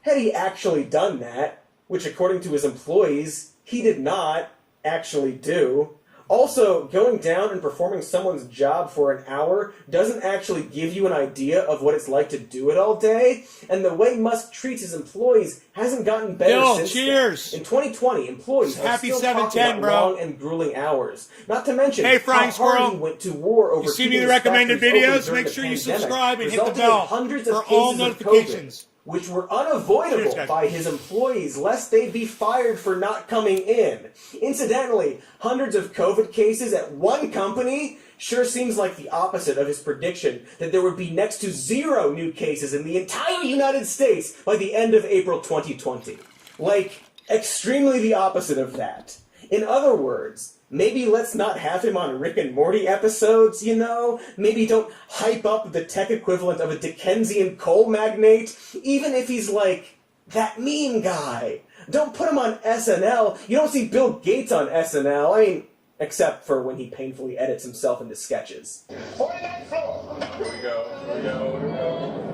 Had he actually done that, which according to his employees, he did not actually do. Also, going down and performing someone's job for an hour doesn't actually give you an idea of what it's like to do it all day. And the way Musk treats his employees hasn't gotten better since cheers. Then. In 2020, employees are Happy still 710, talking about bro. long and grueling hours. Not to mention hey, Frying how hard Squirrel. he went to war over you see me keeping the his recommended factories open videos? during Make the sure you pandemic, subscribe and hit the resulting in bell hundreds for of all cases of notifications. COVID, which were unavoidable Cheers, by his employees lest they be fired for not coming in. Incidentally, hundreds of COVID cases at one company sure seems like the opposite of his prediction that there would be next to 0 new cases in the entire United States by the end of April 2020. Like, extremely the opposite of that. In other words, maybe let's not have him on Rick and Morty episodes, you know? Maybe don't hype up the tech equivalent of a Dickensian coal magnate, even if he's like that meme guy. Don't put him on SNL. You don't see Bill Gates on SNL. I mean, except for when he painfully edits himself into sketches. 49th floor. Here we go. Here we go. Here we go.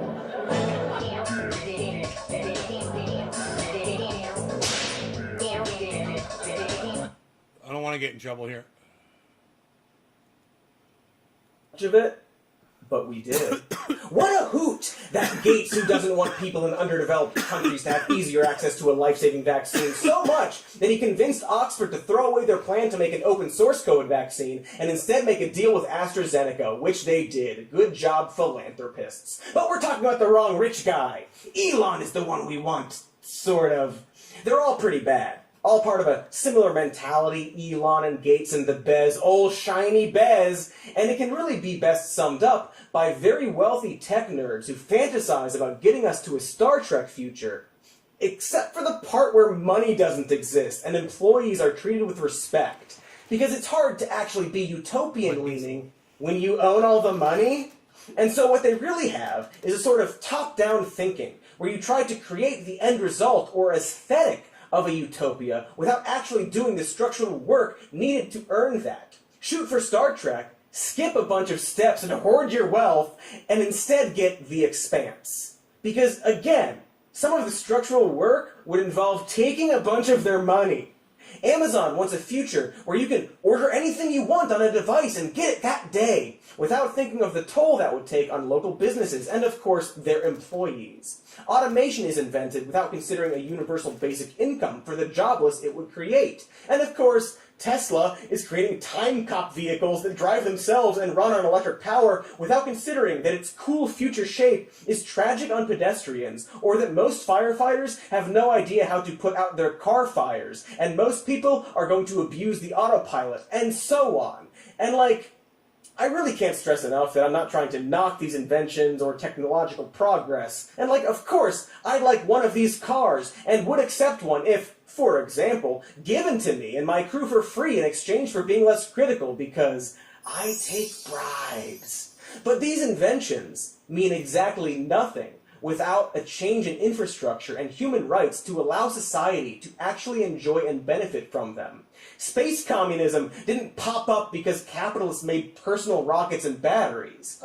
I don't want to get in trouble here. Much of it, but we did. What a hoot! That Gates, who doesn't want people in underdeveloped countries to have easier access to a life-saving vaccine so much that he convinced Oxford to throw away their plan to make an open-source COVID vaccine and instead make a deal with AstraZeneca, which they did. Good job, philanthropists. But we're talking about the wrong rich guy. Elon is the one we want, sort of. They're all pretty bad. All part of a similar mentality, Elon and Gates and the Bez, old shiny Bez, and it can really be best summed up by very wealthy tech nerds who fantasize about getting us to a Star Trek future, except for the part where money doesn't exist and employees are treated with respect. Because it's hard to actually be utopian-leaning when you own all the money. And so what they really have is a sort of top-down thinking, where you try to create the end result or aesthetic of a utopia without actually doing the structural work needed to earn that. Shoot for Star Trek, skip a bunch of steps and hoard your wealth, and instead get The Expanse. Because, again, some of the structural work would involve taking a bunch of their money Amazon wants a future where you can order anything you want on a device and get it that day, without thinking of the toll that would take on local businesses and, of course, their employees. Automation is invented without considering a universal basic income for the jobless it would create. And, of course, Tesla is creating time cop vehicles that drive themselves and run on electric power without considering that its cool future shape is tragic on pedestrians, or that most firefighters have no idea how to put out their car fires, and most people are going to abuse the autopilot, and so on. And I really can't stress enough that I'm not trying to knock these inventions or technological progress. And of course, I'd like one of these cars, and would accept one if, for example, given to me and my crew for free in exchange for being less critical, because I take bribes. But these inventions mean exactly nothing without a change in infrastructure and human rights to allow society to actually enjoy and benefit from them. Space communism didn't pop up because capitalists made personal rockets and batteries.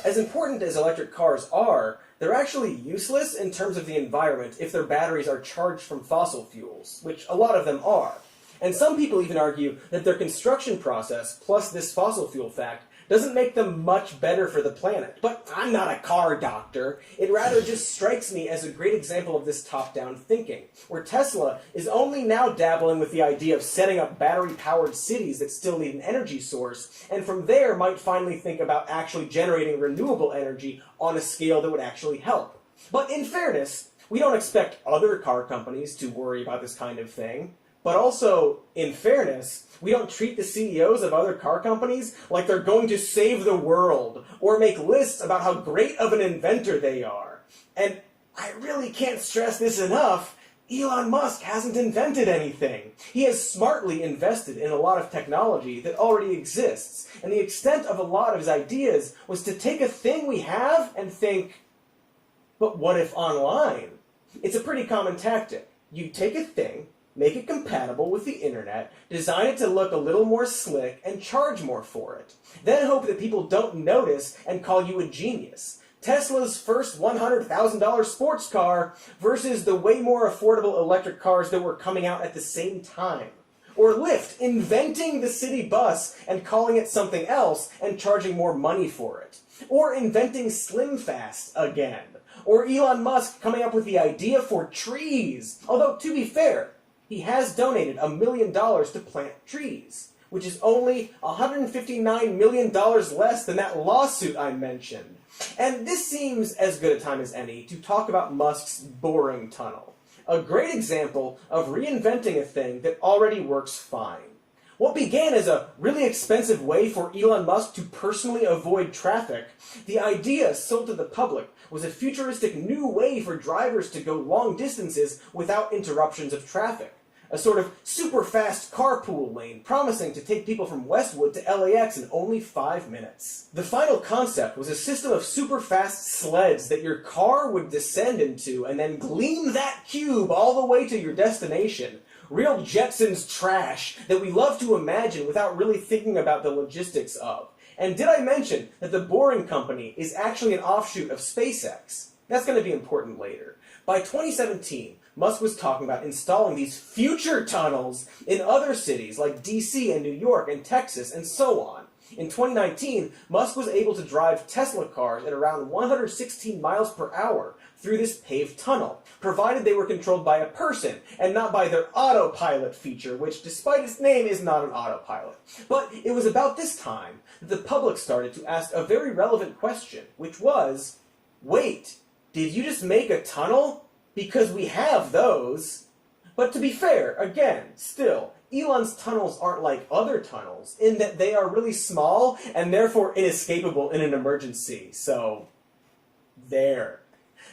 As important as electric cars are, they're actually useless in terms of the environment if their batteries are charged from fossil fuels, which a lot of them are. And some people even argue that their construction process, plus this fossil fuel fact, doesn't make them much better for the planet. But I'm not a car doctor. It rather just strikes me as a great example of this top-down thinking, where Tesla is only now dabbling with the idea of setting up battery-powered cities that still need an energy source, and from there might finally think about actually generating renewable energy on a scale that would actually help. But in fairness, we don't expect other car companies to worry about this kind of thing. But also, in fairness, we don't treat the CEOs of other car companies like they're going to save the world, or make lists about how great of an inventor they are. And I really can't stress this enough, Elon Musk hasn't invented anything. He has smartly invested in a lot of technology that already exists, and the extent of a lot of his ideas was to take a thing we have and think, but what if online? It's a pretty common tactic. You take a thing, make it compatible with the internet, design it to look a little more slick, and charge more for it. Then hope that people don't notice and call you a genius. Tesla's first $100,000 sports car versus the way more affordable electric cars that were coming out at the same time. Or Lyft inventing the city bus and calling it something else and charging more money for it. Or inventing SlimFast again. Or Elon Musk coming up with the idea for trees. Although, to be fair, he has donated $1 million to plant trees, which is only $159 million less than that lawsuit I mentioned. And this seems as good a time as any to talk about Musk's boring tunnel. A great example of reinventing a thing that already works fine. What began as a really expensive way for Elon Musk to personally avoid traffic, the idea sold to the public was a futuristic new way for drivers to go long distances without interruptions of traffic. A sort of super-fast carpool lane promising to take people from Westwood to LAX in only 5 minutes. The final concept was a system of super-fast sleds that your car would descend into and then gleam that cube all the way to your destination. Real Jetsons trash that we love to imagine without really thinking about the logistics of. And did I mention that the Boring Company is actually an offshoot of SpaceX? That's going to be important later. By 2017, Musk was talking about installing these future tunnels in other cities like DC and New York and Texas and so on. In 2019, Musk was able to drive Tesla cars at around 116 miles per hour through this paved tunnel, provided they were controlled by a person and not by their autopilot feature, which, despite its name, is not an autopilot. But it was about this time that the public started to ask a very relevant question, which was, wait, did you just make a tunnel? Because we have those. But to be fair, again, still, Elon's tunnels aren't like other tunnels in that they are really small and therefore inescapable in an emergency. So, there.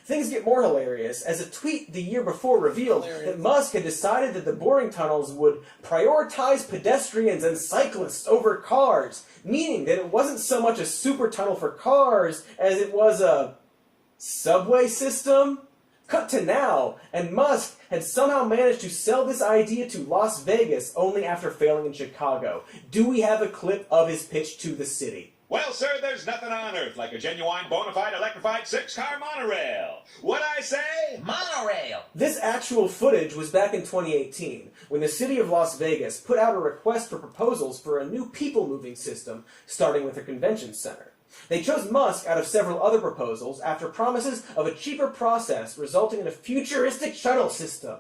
Things get more hilarious as a tweet the year before revealed that Musk had decided that the Boring tunnels would prioritize pedestrians and cyclists over cars, meaning that it wasn't so much a super tunnel for cars as it was a subway system. Cut to now, and Musk had somehow managed to sell this idea to Las Vegas only after failing in Chicago. Do we have a clip of his pitch to the city? Well, sir, there's nothing on earth like a genuine, bona fide, electrified 6-car monorail. What I say? Monorail. This actual footage was back in 2018, when the city of Las Vegas put out a request for proposals for a new people-moving system, starting with a convention center. They chose Musk out of several other proposals after promises of a cheaper process resulting in a futuristic shuttle system.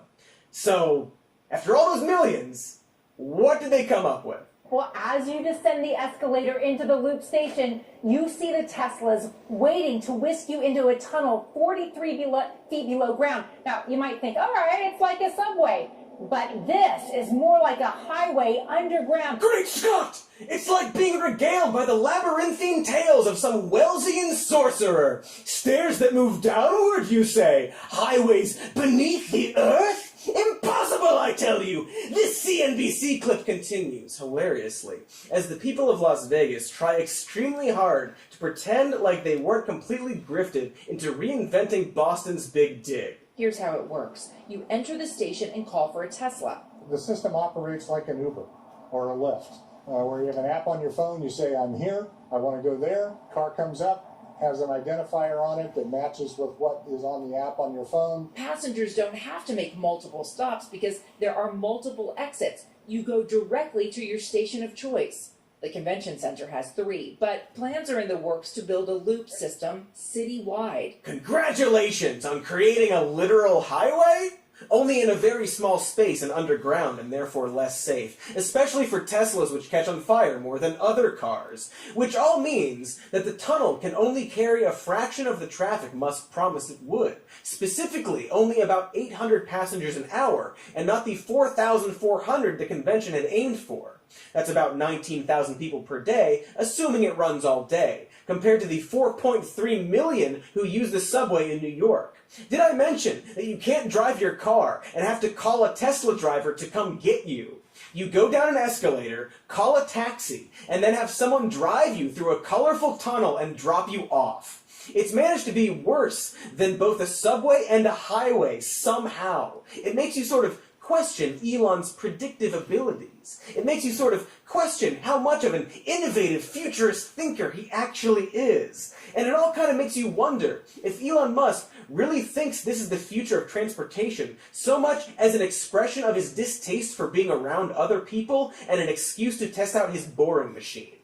So, after all those millions, what did they come up with? Well, as you descend the escalator into the loop station, you see the Teslas waiting to whisk you into a tunnel 43 feet below ground. Now, you might think, all right, it's like a subway. But this is more like a highway underground. Great Scott! It's like being regaled by the labyrinthine tales of some Wellesian sorcerer. Stairs that move downward, you say? Highways beneath the earth? Impossible, I tell you! This CNBC clip continues, hilariously, as the people of Las Vegas try extremely hard to pretend like they weren't completely grifted into reinventing Boston's Big Dig. Here's how it works. You enter the station and call for a Tesla. The system operates like an Uber or a Lyft, where you have an app on your phone, you say, I'm here, I want to go there, car comes up, has an identifier on it that matches with what is on the app on your phone. Passengers don't have to make multiple stops because there are multiple exits. You go directly to your station of choice. The convention center has 3, but plans are in the works to build a loop system citywide. Congratulations on creating a literal highway? Only in a very small space and underground and therefore less safe, especially for Teslas which catch on fire more than other cars. Which all means that the tunnel can only carry a fraction of the traffic Musk promised it would. Specifically, only about 800 passengers an hour, and not the 4,400 the convention had aimed for. That's about 19,000 people per day, assuming it runs all day, compared to the 4.3 million who use the subway in New York. Did I mention that you can't drive your car and have to call a Tesla driver to come get you? You go down an escalator, call a taxi, and then have someone drive you through a colorful tunnel and drop you off. It's managed to be worse than both a subway and a highway somehow. It makes you sort of question Elon's predictive abilities. It makes you sort of question how much of an innovative futurist thinker he actually is. And it all kind of makes you wonder if Elon Musk really thinks this is the future of transportation so much as an expression of his distaste for being around other people and an excuse to test out his boring machine.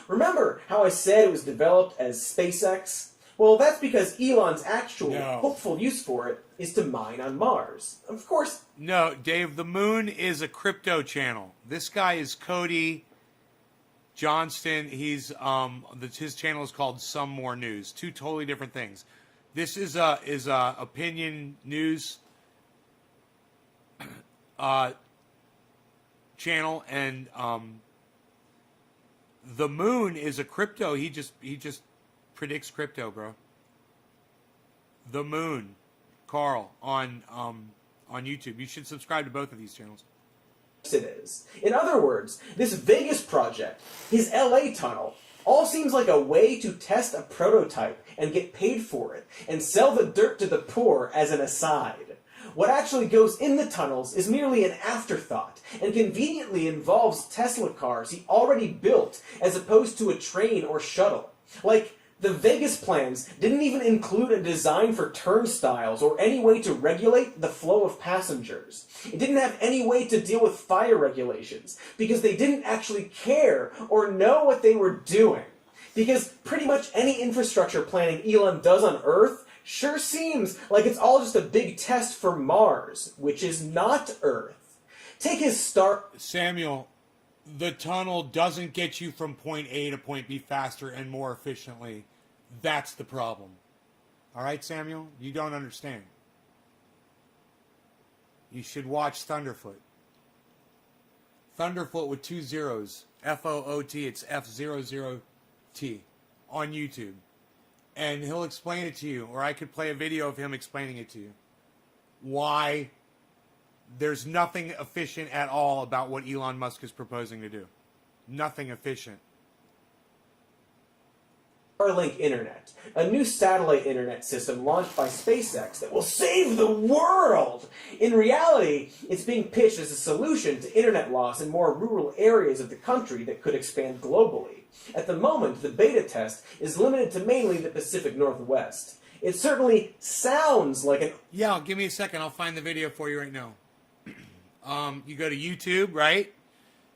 Remember how I said it was developed as SpaceX? Well, that's because Elon's actual hopeful use for it is to mine on Mars. Of course. No, Dave, the moon is a crypto channel. This guy is Cody Johnston. He's his channel is called Some More News. 2 totally different things. This is a opinion news channel, and the moon is a crypto. He just predicts crypto, bro. The Moon, Carl, on YouTube. You should subscribe to both of these channels. It is. In other words, this Vegas project, his LA tunnel, all seems like a way to test a prototype and get paid for it, and sell the dirt to the poor as an aside. What actually goes in the tunnels is merely an afterthought, and conveniently involves Tesla cars he already built, as opposed to a train or shuttle. Like, the Vegas plans didn't even include a design for turnstiles or any way to regulate the flow of passengers. It didn't have any way to deal with fire regulations, because they didn't actually care or know what they were doing. Because pretty much any infrastructure planning Elon does on Earth sure seems like it's all just a big test for Mars, which is not Earth. Take his Samuel, the tunnel doesn't get you from point A to point B faster and more efficiently. That's the problem. All right, Samuel? You don't understand. You should watch Thunderfoot. Thunderfoot with 2 zeros. F-O-O-T. It's F-00-T. On YouTube. And he'll explain it to you. Or I could play a video of him explaining it to you. Why there's nothing efficient at all about what Elon Musk is proposing to do. Nothing efficient. Starlink Internet, a new satellite internet system launched by SpaceX that will save the world! In reality, it's being pitched as a solution to internet loss in more rural areas of the country that could expand globally. At the moment, the beta test is limited to mainly the Pacific Northwest. It certainly sounds like an... Yeah, give me a second. I'll find the video for you right now. You go to YouTube, right?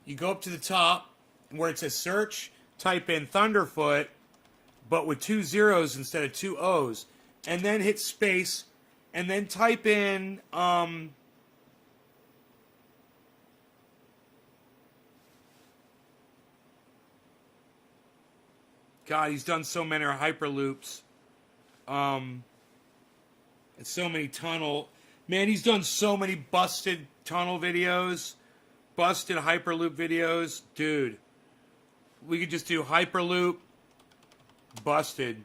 You go up to the top where it says search, type in Thunderfoot, but with 2 zeros instead of 2 O's, and then hit space, and then type in God, he's done so many hyperloops. And so many tunnel. Man, he's done so many busted tunnel videos, busted hyperloop videos. Dude, we could just do hyperloop, busted.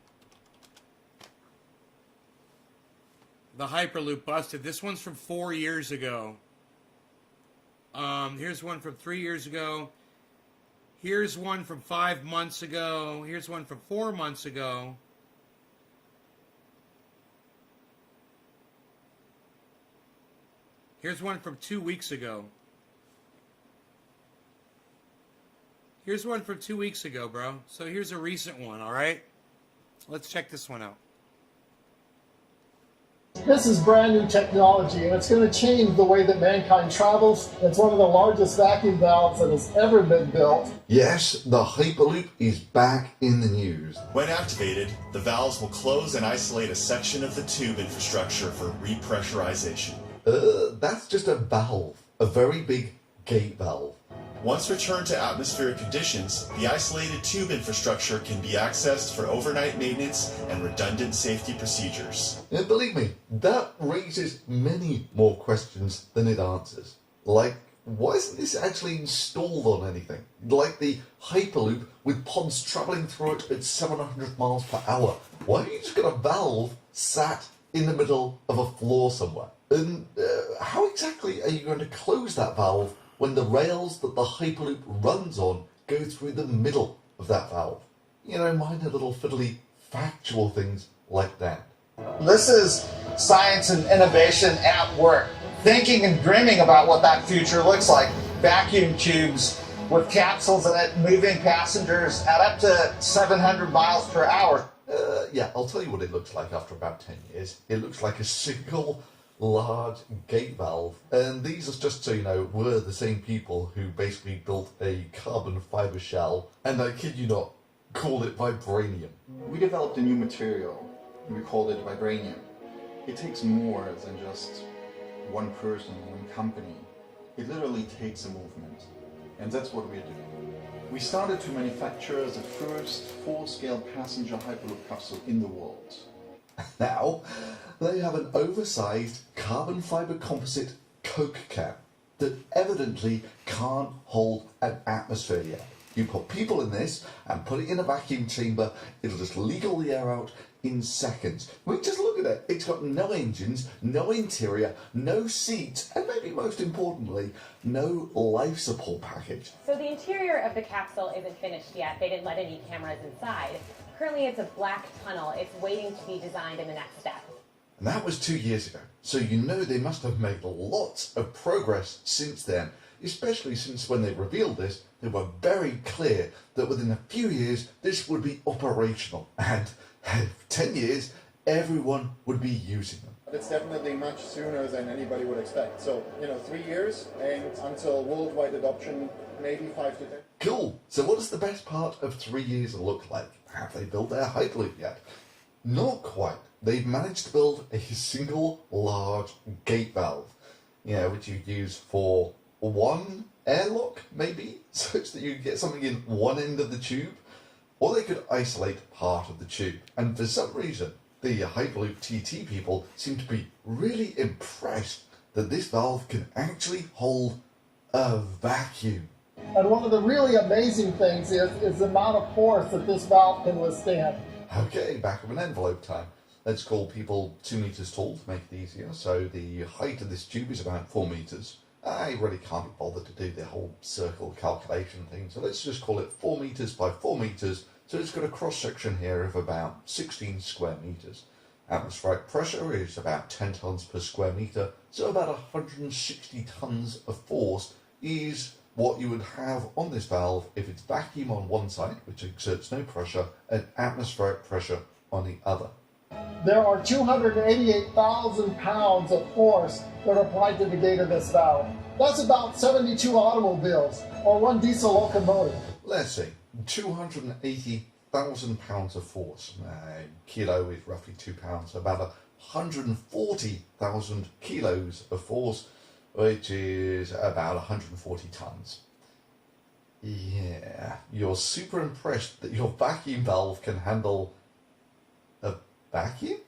The hyperloop busted. This one's from 4 years ago. Here's one from 3 years ago. Here's one from 5 months ago. Here's one from 4 months ago. Here's one from 2 weeks ago. Here's one from 2 weeks ago, bro. So here's a recent one, all right? Let's check this one out. This is brand new technology, and it's going to change the way that mankind travels. It's one of the largest vacuum valves that has ever been built. Yes, the Hyperloop is back in the news. When activated, the valves will close and isolate a section of the tube infrastructure for repressurization. That's just a valve, a very big gate valve. Once returned to atmospheric conditions, the isolated tube infrastructure can be accessed for overnight maintenance and redundant safety procedures. And believe me, that raises many more questions than it answers. Like, why isn't this actually installed on anything? Like the Hyperloop with pods travelling through it at 700 miles per hour. Why have you just got a valve sat in the middle of a floor somewhere? And how exactly are you going to close that valve when the rails that the Hyperloop runs on go through the middle of that valve? You know, minor little fiddly factual things like that. This is science and innovation at work. Thinking and dreaming about what that future looks like. Vacuum tubes with capsules in it, moving passengers at up to 700 miles per hour. Yeah, I'll tell you what it looks like after about 10 years. It looks like a single large gate valve. And these, are just so you know, were the same people who basically built a carbon fiber shell, and I kid you not, called it vibranium. We developed a new material, and we called it vibranium. It takes more than just one person, one company. It literally takes a movement. And that's what we're doing. We started to manufacture the first full-scale passenger Hyperloop capsule in the world. Now, they have an oversized carbon fiber composite Coke can that evidently can't hold an atmosphere yet. You put people in this and put it in a vacuum chamber, it'll just leak all the air out in seconds. I mean, just look at it. It's got no engines, no interior, no seats, and maybe most importantly, no life support package. So the interior of the capsule isn't finished yet. They didn't let any cameras inside. Currently, it's a black tunnel. It's waiting to be designed in the next step. And that was 2 years ago. So you know they must have made lots of progress since then, especially since when they revealed this, they were very clear that within a few years this would be operational. And 10 years, everyone would be using them. It's definitely much sooner than anybody would expect. So, 3 years and until worldwide adoption, maybe 5 to 10. Cool. So what does the best part of 3 years look like? Have they built their Hyperloop yet? Not quite. They've managed to build a single large gate valve, which you use for one airlock, maybe, such that you get something in one end of the tube, or they could isolate part of the tube. And for some reason, the Hyperloop TT people seem to be really impressed that this valve can actually hold a vacuum. And one of the really amazing things is the amount of force that this valve can withstand. Okay, back of an envelope time. Let's call people 2 meters tall to make it easier. So the height of this tube is about 4 meters. I really can't be bothered to do the whole circle calculation thing, so let's just call it 4 meters by 4 meters. So it's got a cross-section here of about 16 square meters. Atmospheric pressure is about 10 tons per square meter, so about 160 tons of force is what you would have on this valve if it's vacuum on one side, which exerts no pressure, and atmospheric pressure on the other. There are 288,000 pounds of force that are applied to the gate of this valve. That's about 72 automobiles or one diesel locomotive. Let's see, 280,000 pounds of force. A kilo is roughly 2 pounds, about 140,000 kilos of force, which is about 140 tons. Yeah, you're super impressed that your vacuum valve can handle a vacuum?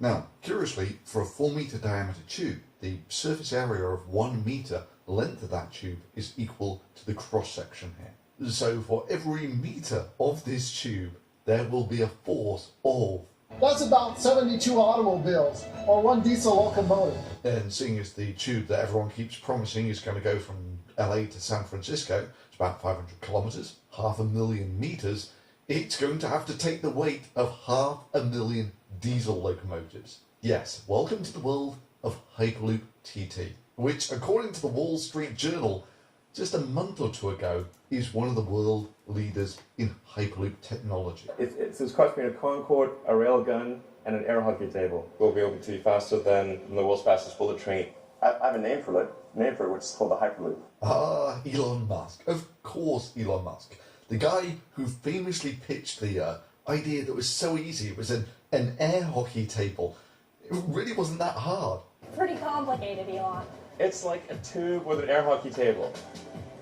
Now, curiously, for a 4 meter diameter tube, the surface area of 1 meter length of that tube is equal to the cross section here. So for every meter of this tube, there will be a force of... That's about 72 automobiles or one diesel locomotive. And seeing as the tube that everyone keeps promising is going to go from LA to San Francisco, it's about 500 kilometers, 500,000 meters, it's going to have to take the weight of 500,000 diesel locomotives. Yes, welcome to the world of Hyperloop TT, which, according to the Wall Street Journal, just a month or two ago, is one of the world leaders in Hyperloop technology. It's cross between a Concorde, a railgun, and an air hockey table. We'll be able to be faster than the world's fastest bullet train. I have a name for it, which is called the Hyperloop. Ah, Elon Musk. Of course, Elon Musk. The guy who famously pitched the idea that was so easy. It was an air hockey table. It really wasn't that hard. Pretty complicated, Elon. It's like a tube with an air hockey table.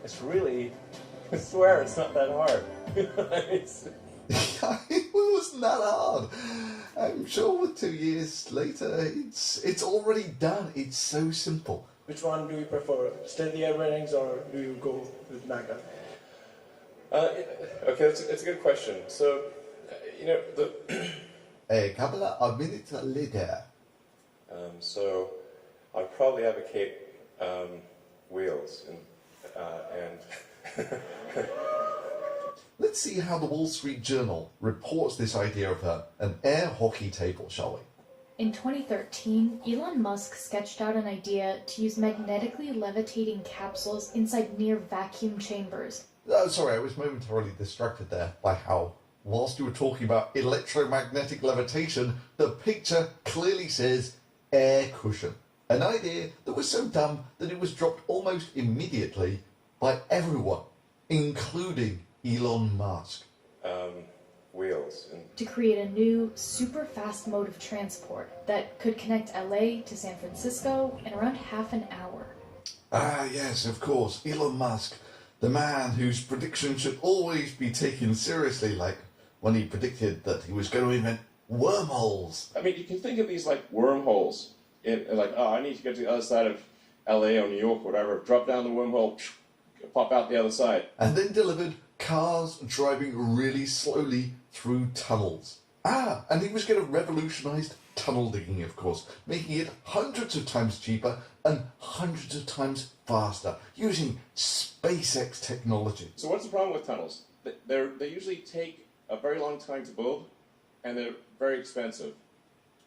It's really, I swear it's not that hard. It wasn't that hard. I'm sure with 2 years later, it's already done. It's so simple. Which one do you prefer, steady air ratings, or do you go with magnet? Okay, it's a good question. So, A couple of minutes later. So, I'd probably advocate wheels and Let's see how the Wall Street Journal reports this idea of an air hockey table, shall we? In 2013, Elon Musk sketched out an idea to use magnetically levitating capsules inside near vacuum chambers. Sorry, I was momentarily distracted there by how, whilst you were talking about electromagnetic levitation, the picture clearly says air cushion. An idea that was so dumb that it was dropped almost immediately by everyone, including Elon Musk. Wheels. To create a new, super fast mode of transport that could connect LA to San Francisco in around half an hour. Ah, yes, of course, Elon Musk, the man whose predictions should always be taken seriously, like when he predicted that he was going to invent wormholes. I mean, you can think of these like wormholes. I need to get to the other side of LA or New York or whatever, drop down the wormhole, pop out the other side. And then delivered cars driving really slowly through tunnels. Ah, and he was going to revolutionise tunnel digging, of course, making it hundreds of times cheaper and hundreds of times faster, using SpaceX technology. So what's the problem with tunnels? They usually take a very long time to build, and they're very expensive.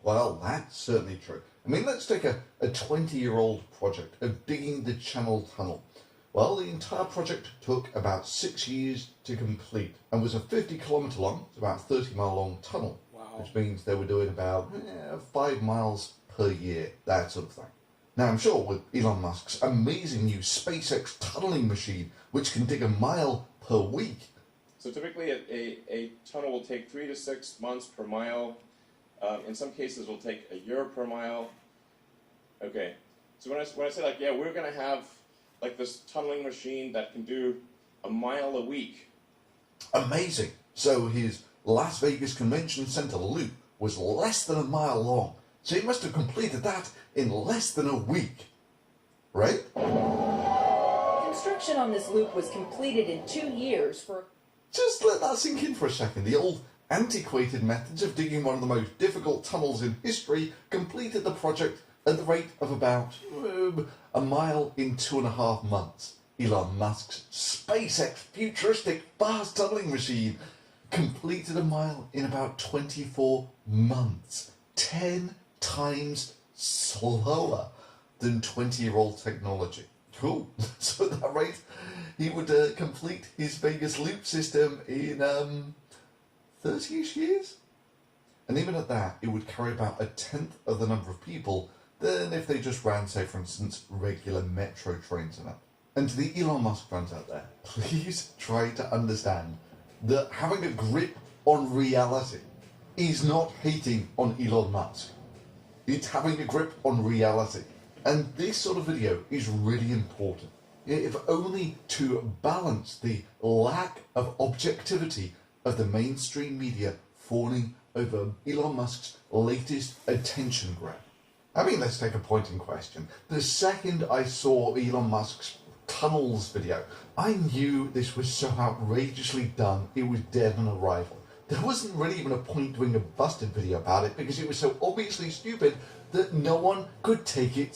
Well, that's certainly true. I mean, let's take a 20-year-old project of digging the Channel Tunnel. Well, the entire project took about 6 years to complete and was a 50-kilometre long, it's about 30-mile long tunnel, which means they were doing about 5 miles per year, that sort of thing. Now, I'm sure with Elon Musk's amazing new SpaceX tunneling machine, which can dig a mile per week. So typically a tunnel will take 3 to 6 months per mile. In some cases, it will take a year per mile. Okay, so when I say like, yeah, we're going to have like this tunneling machine that can do a mile a week. Amazing. So his Las Vegas Convention Center loop was less than a mile long. So he must have completed that in less than a week. Right? Construction on this loop was completed in 2 years for... Just let that sink in for a second. The old antiquated methods of digging one of the most difficult tunnels in history completed the project at the rate of about a mile in 2.5 months. Elon Musk's SpaceX futuristic fast tunneling machine completed a mile in about 24 months. 10 times slower than 20-year-old technology. Cool. So at that rate, he would complete his Vegas loop system in 30-ish years? And even at that, it would carry about 1/10 of the number of people than if they just ran, say, for instance, regular metro trains in it. And to the Elon Musk fans out there, please try to understand that having a grip on reality is not hating on Elon Musk. It's having a grip on reality. And this sort of video is really important, if only to balance the lack of objectivity of the mainstream media fawning over Elon Musk's latest attention grab. I mean, let's take a point in question. The second I saw Elon Musk's tunnels video, I knew this was so outrageously done, it was dead on arrival. There wasn't really even a point doing a busted video about it because it was so obviously stupid that no one could take it.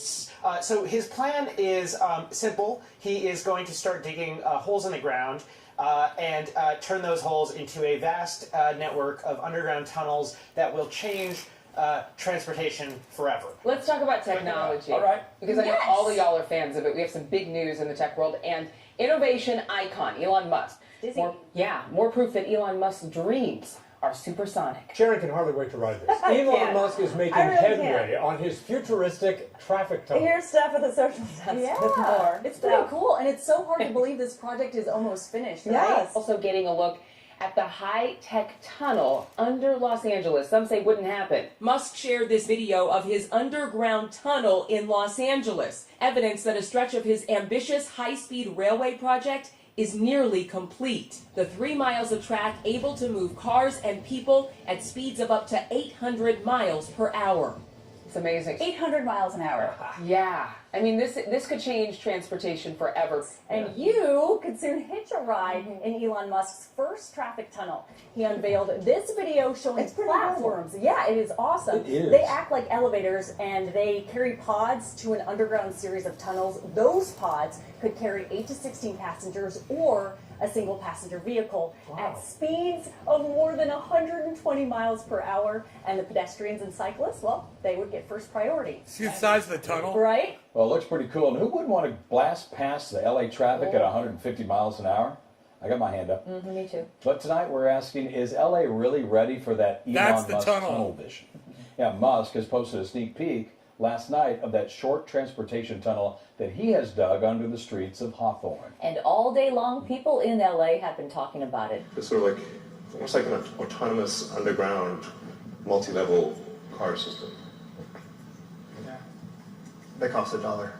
So his plan is simple. He is going to start digging holes in the ground and turn those holes into a vast network of underground tunnels that will change transportation forever. Let's talk about technology. All right. Because I know all of y'all are fans of it. We have some big news in the tech world. And innovation icon, Elon Musk. More proof that Elon Musk's dreams are supersonic. Sharon can hardly wait to ride this. I Elon can't. Musk is making I really headway can't. on his futuristic traffic tunnel. Here's Steph at the social desk with more. It's pretty cool, and it's so hard to believe this project is almost finished. Right? Yes. Also getting a look at the high-tech tunnel under Los Angeles. Some say wouldn't happen. Musk shared this video of his underground tunnel in Los Angeles, evidence that a stretch of his ambitious high-speed railway project is nearly complete. The 3 miles of track able to move cars and people at speeds of up to 800 miles per hour. It's amazing. 800 miles an hour. Yeah. I mean, this could change transportation forever. And you could soon hitch a ride in Elon Musk's first traffic tunnel. He unveiled this video showing platforms. Yeah, it is awesome. It is. They act like elevators, and they carry pods to an underground series of tunnels. Those pods could carry 8 to 16 passengers or a single passenger vehicle at speeds of more than 120 miles per hour. And the pedestrians and cyclists, well, they would get first priority. See the size of the tunnel? Right? Well, it looks pretty cool. And who wouldn't want to blast past the LA traffic at 150 miles an hour? I got my hand up. Me too. But tonight we're asking, is LA really ready for that That's Elon the Musk tunnel. vision? Yeah, Musk has posted a sneak peek last night of that short transportation tunnel that he has dug under the streets of Hawthorne. And all day long, people in LA have been talking about it. It's sort of like, almost like an autonomous underground multi-level car system. That costs $1.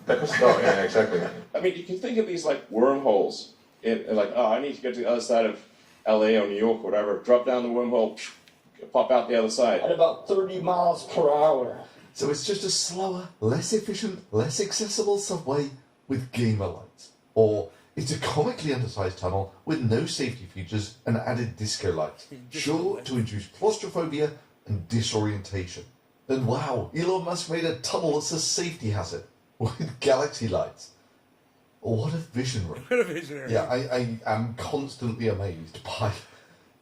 That costs $1, yeah, exactly. I mean, you can think of these like wormholes. Like, oh, I need to get to the other side of LA or New York or whatever. Drop down the wormhole, pop out the other side. At about 30 miles per hour. So it's just a slower, less efficient, less accessible subway with gamer lights. Or it's a comically undersized tunnel with no safety features and added disco lights, sure to induce claustrophobia and disorientation. And wow, Elon Musk made a tunnel that's a safety hazard with galaxy lights. What a visionary. What a visionary. Yeah, I am constantly amazed by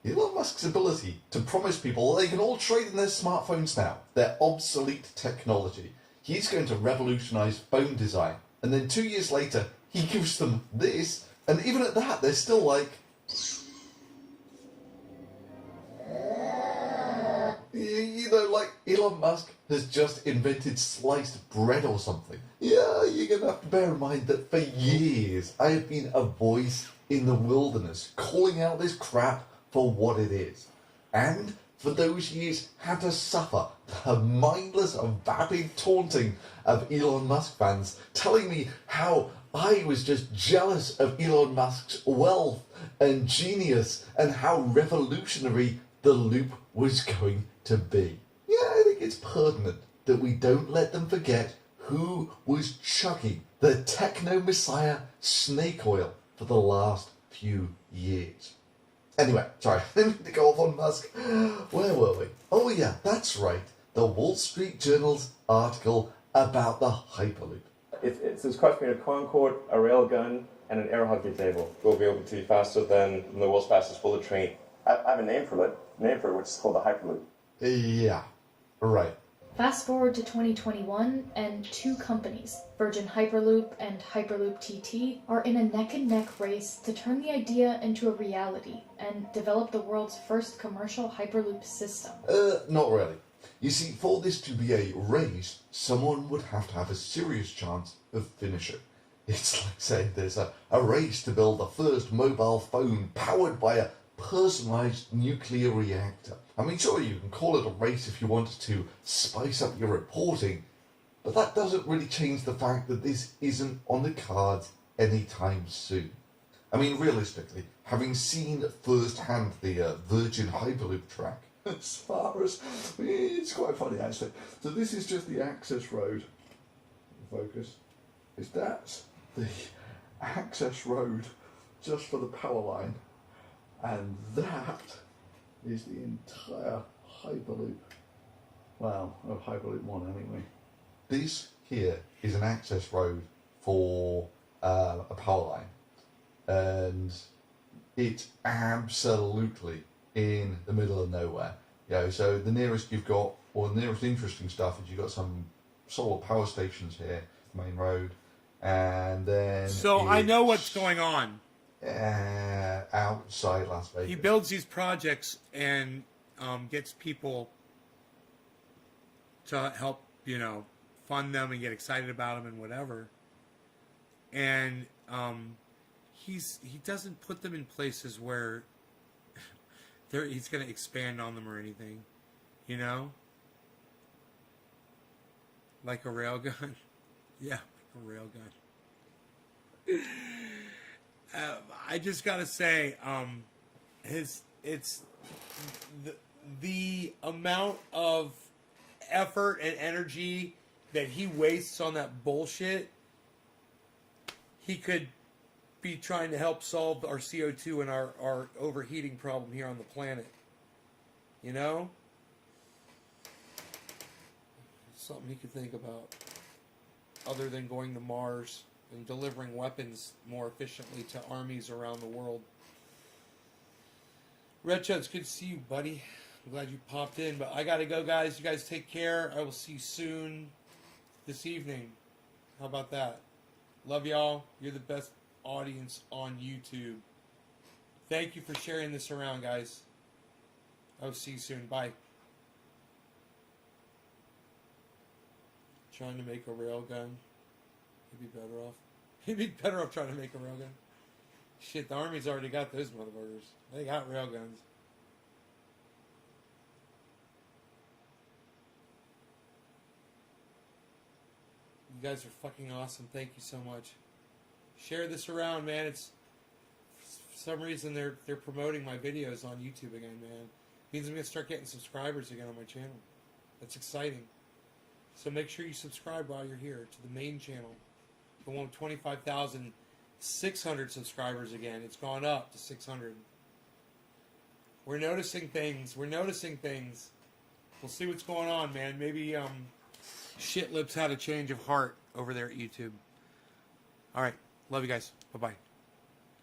Elon Musk's ability to promise people they can all trade in their smartphones now, their obsolete technology. He's going to revolutionize phone design. And then 2 years later, he gives them this, and even at that, they're still like... You know, like Elon Musk has just invented sliced bread or something. Yeah, you're going to have to bear in mind that for years, I have been a voice in the wilderness, calling out this crap for what it is. And for those years had to suffer the mindless, vapid taunting of Elon Musk fans, telling me how I was just jealous of Elon Musk's wealth and genius and how revolutionary the loop was going to be. Yeah, I think it's pertinent that we don't let them forget who was chugging the techno-messiah snake oil for the last few years. Anyway, sorry, I didn't mean to go off on Musk. Where were we? Oh yeah, that's right. The Wall Street Journal's article about the Hyperloop. It's this cross between a Concorde, a railgun, and an air hockey table. We'll be able to be faster than the world's fastest bullet train. I have a name for it, which is called the Hyperloop. Yeah, right. Fast forward to 2021, and two companies, Virgin Hyperloop and Hyperloop TT, are in a neck-and-neck race to turn the idea into a reality and develop the world's first commercial Hyperloop system. Not really. You see, for this to be a race, someone would have to have a serious chance of finishing. It's like saying there's a race to build the first mobile phone powered by a personalized nuclear reactor. I mean, sure, you can call it a race if you wanted to spice up your reporting, but that doesn't really change the fact that this isn't on the cards anytime soon. I mean, realistically, having seen firsthand the Virgin Hyperloop track, as far as... It's quite funny, actually. So this is just the access road. Focus. That's the access road just for the power line. And that is the entire Hyperloop. Well, of Hyperloop 1 anyway. This here is an access road for a power line. And it's absolutely in the middle of nowhere. You know, so the nearest you've got, or the nearest interesting stuff is you've got some solar power stations here, main road, and then... So I know what's going on. Outside Las Vegas. He builds these projects and gets people to help, you know, fund them and get excited about them and whatever. And he doesn't put them in places where he's going to expand on them or anything, you know? Like a railgun. Yeah, like a railgun. I just gotta say, the amount of effort and energy that he wastes on that bullshit. He could be trying to help solve our CO2 and our overheating problem here on the planet. You know, something he could think about, other than going to Mars and delivering weapons more efficiently to armies around the world. Red Chud, it's good to see you, buddy. I'm glad you popped in, but I gotta go, guys. You guys take care. I will see you soon this evening. How about that? Love y'all. You're the best audience on YouTube. Thank you for sharing this around, guys. I will see you soon. Bye. Trying to make a railgun. He'd be better off. He'd be better off trying to make a railgun. Shit, the Army's already got those motherfuckers. They got railguns. You guys are fucking awesome. Thank you so much. Share this around, man. It's for some reason they're promoting my videos on YouTube again, man. It means I'm gonna start getting subscribers again on my channel. That's exciting. So make sure you subscribe while you're here to the main channel. The one with 25,600 subscribers again. It's gone up to 600. We're noticing things. We're noticing things. We'll see what's going on, man. Maybe Shitlips had a change of heart over there at YouTube. All right. Love you guys. Bye-bye.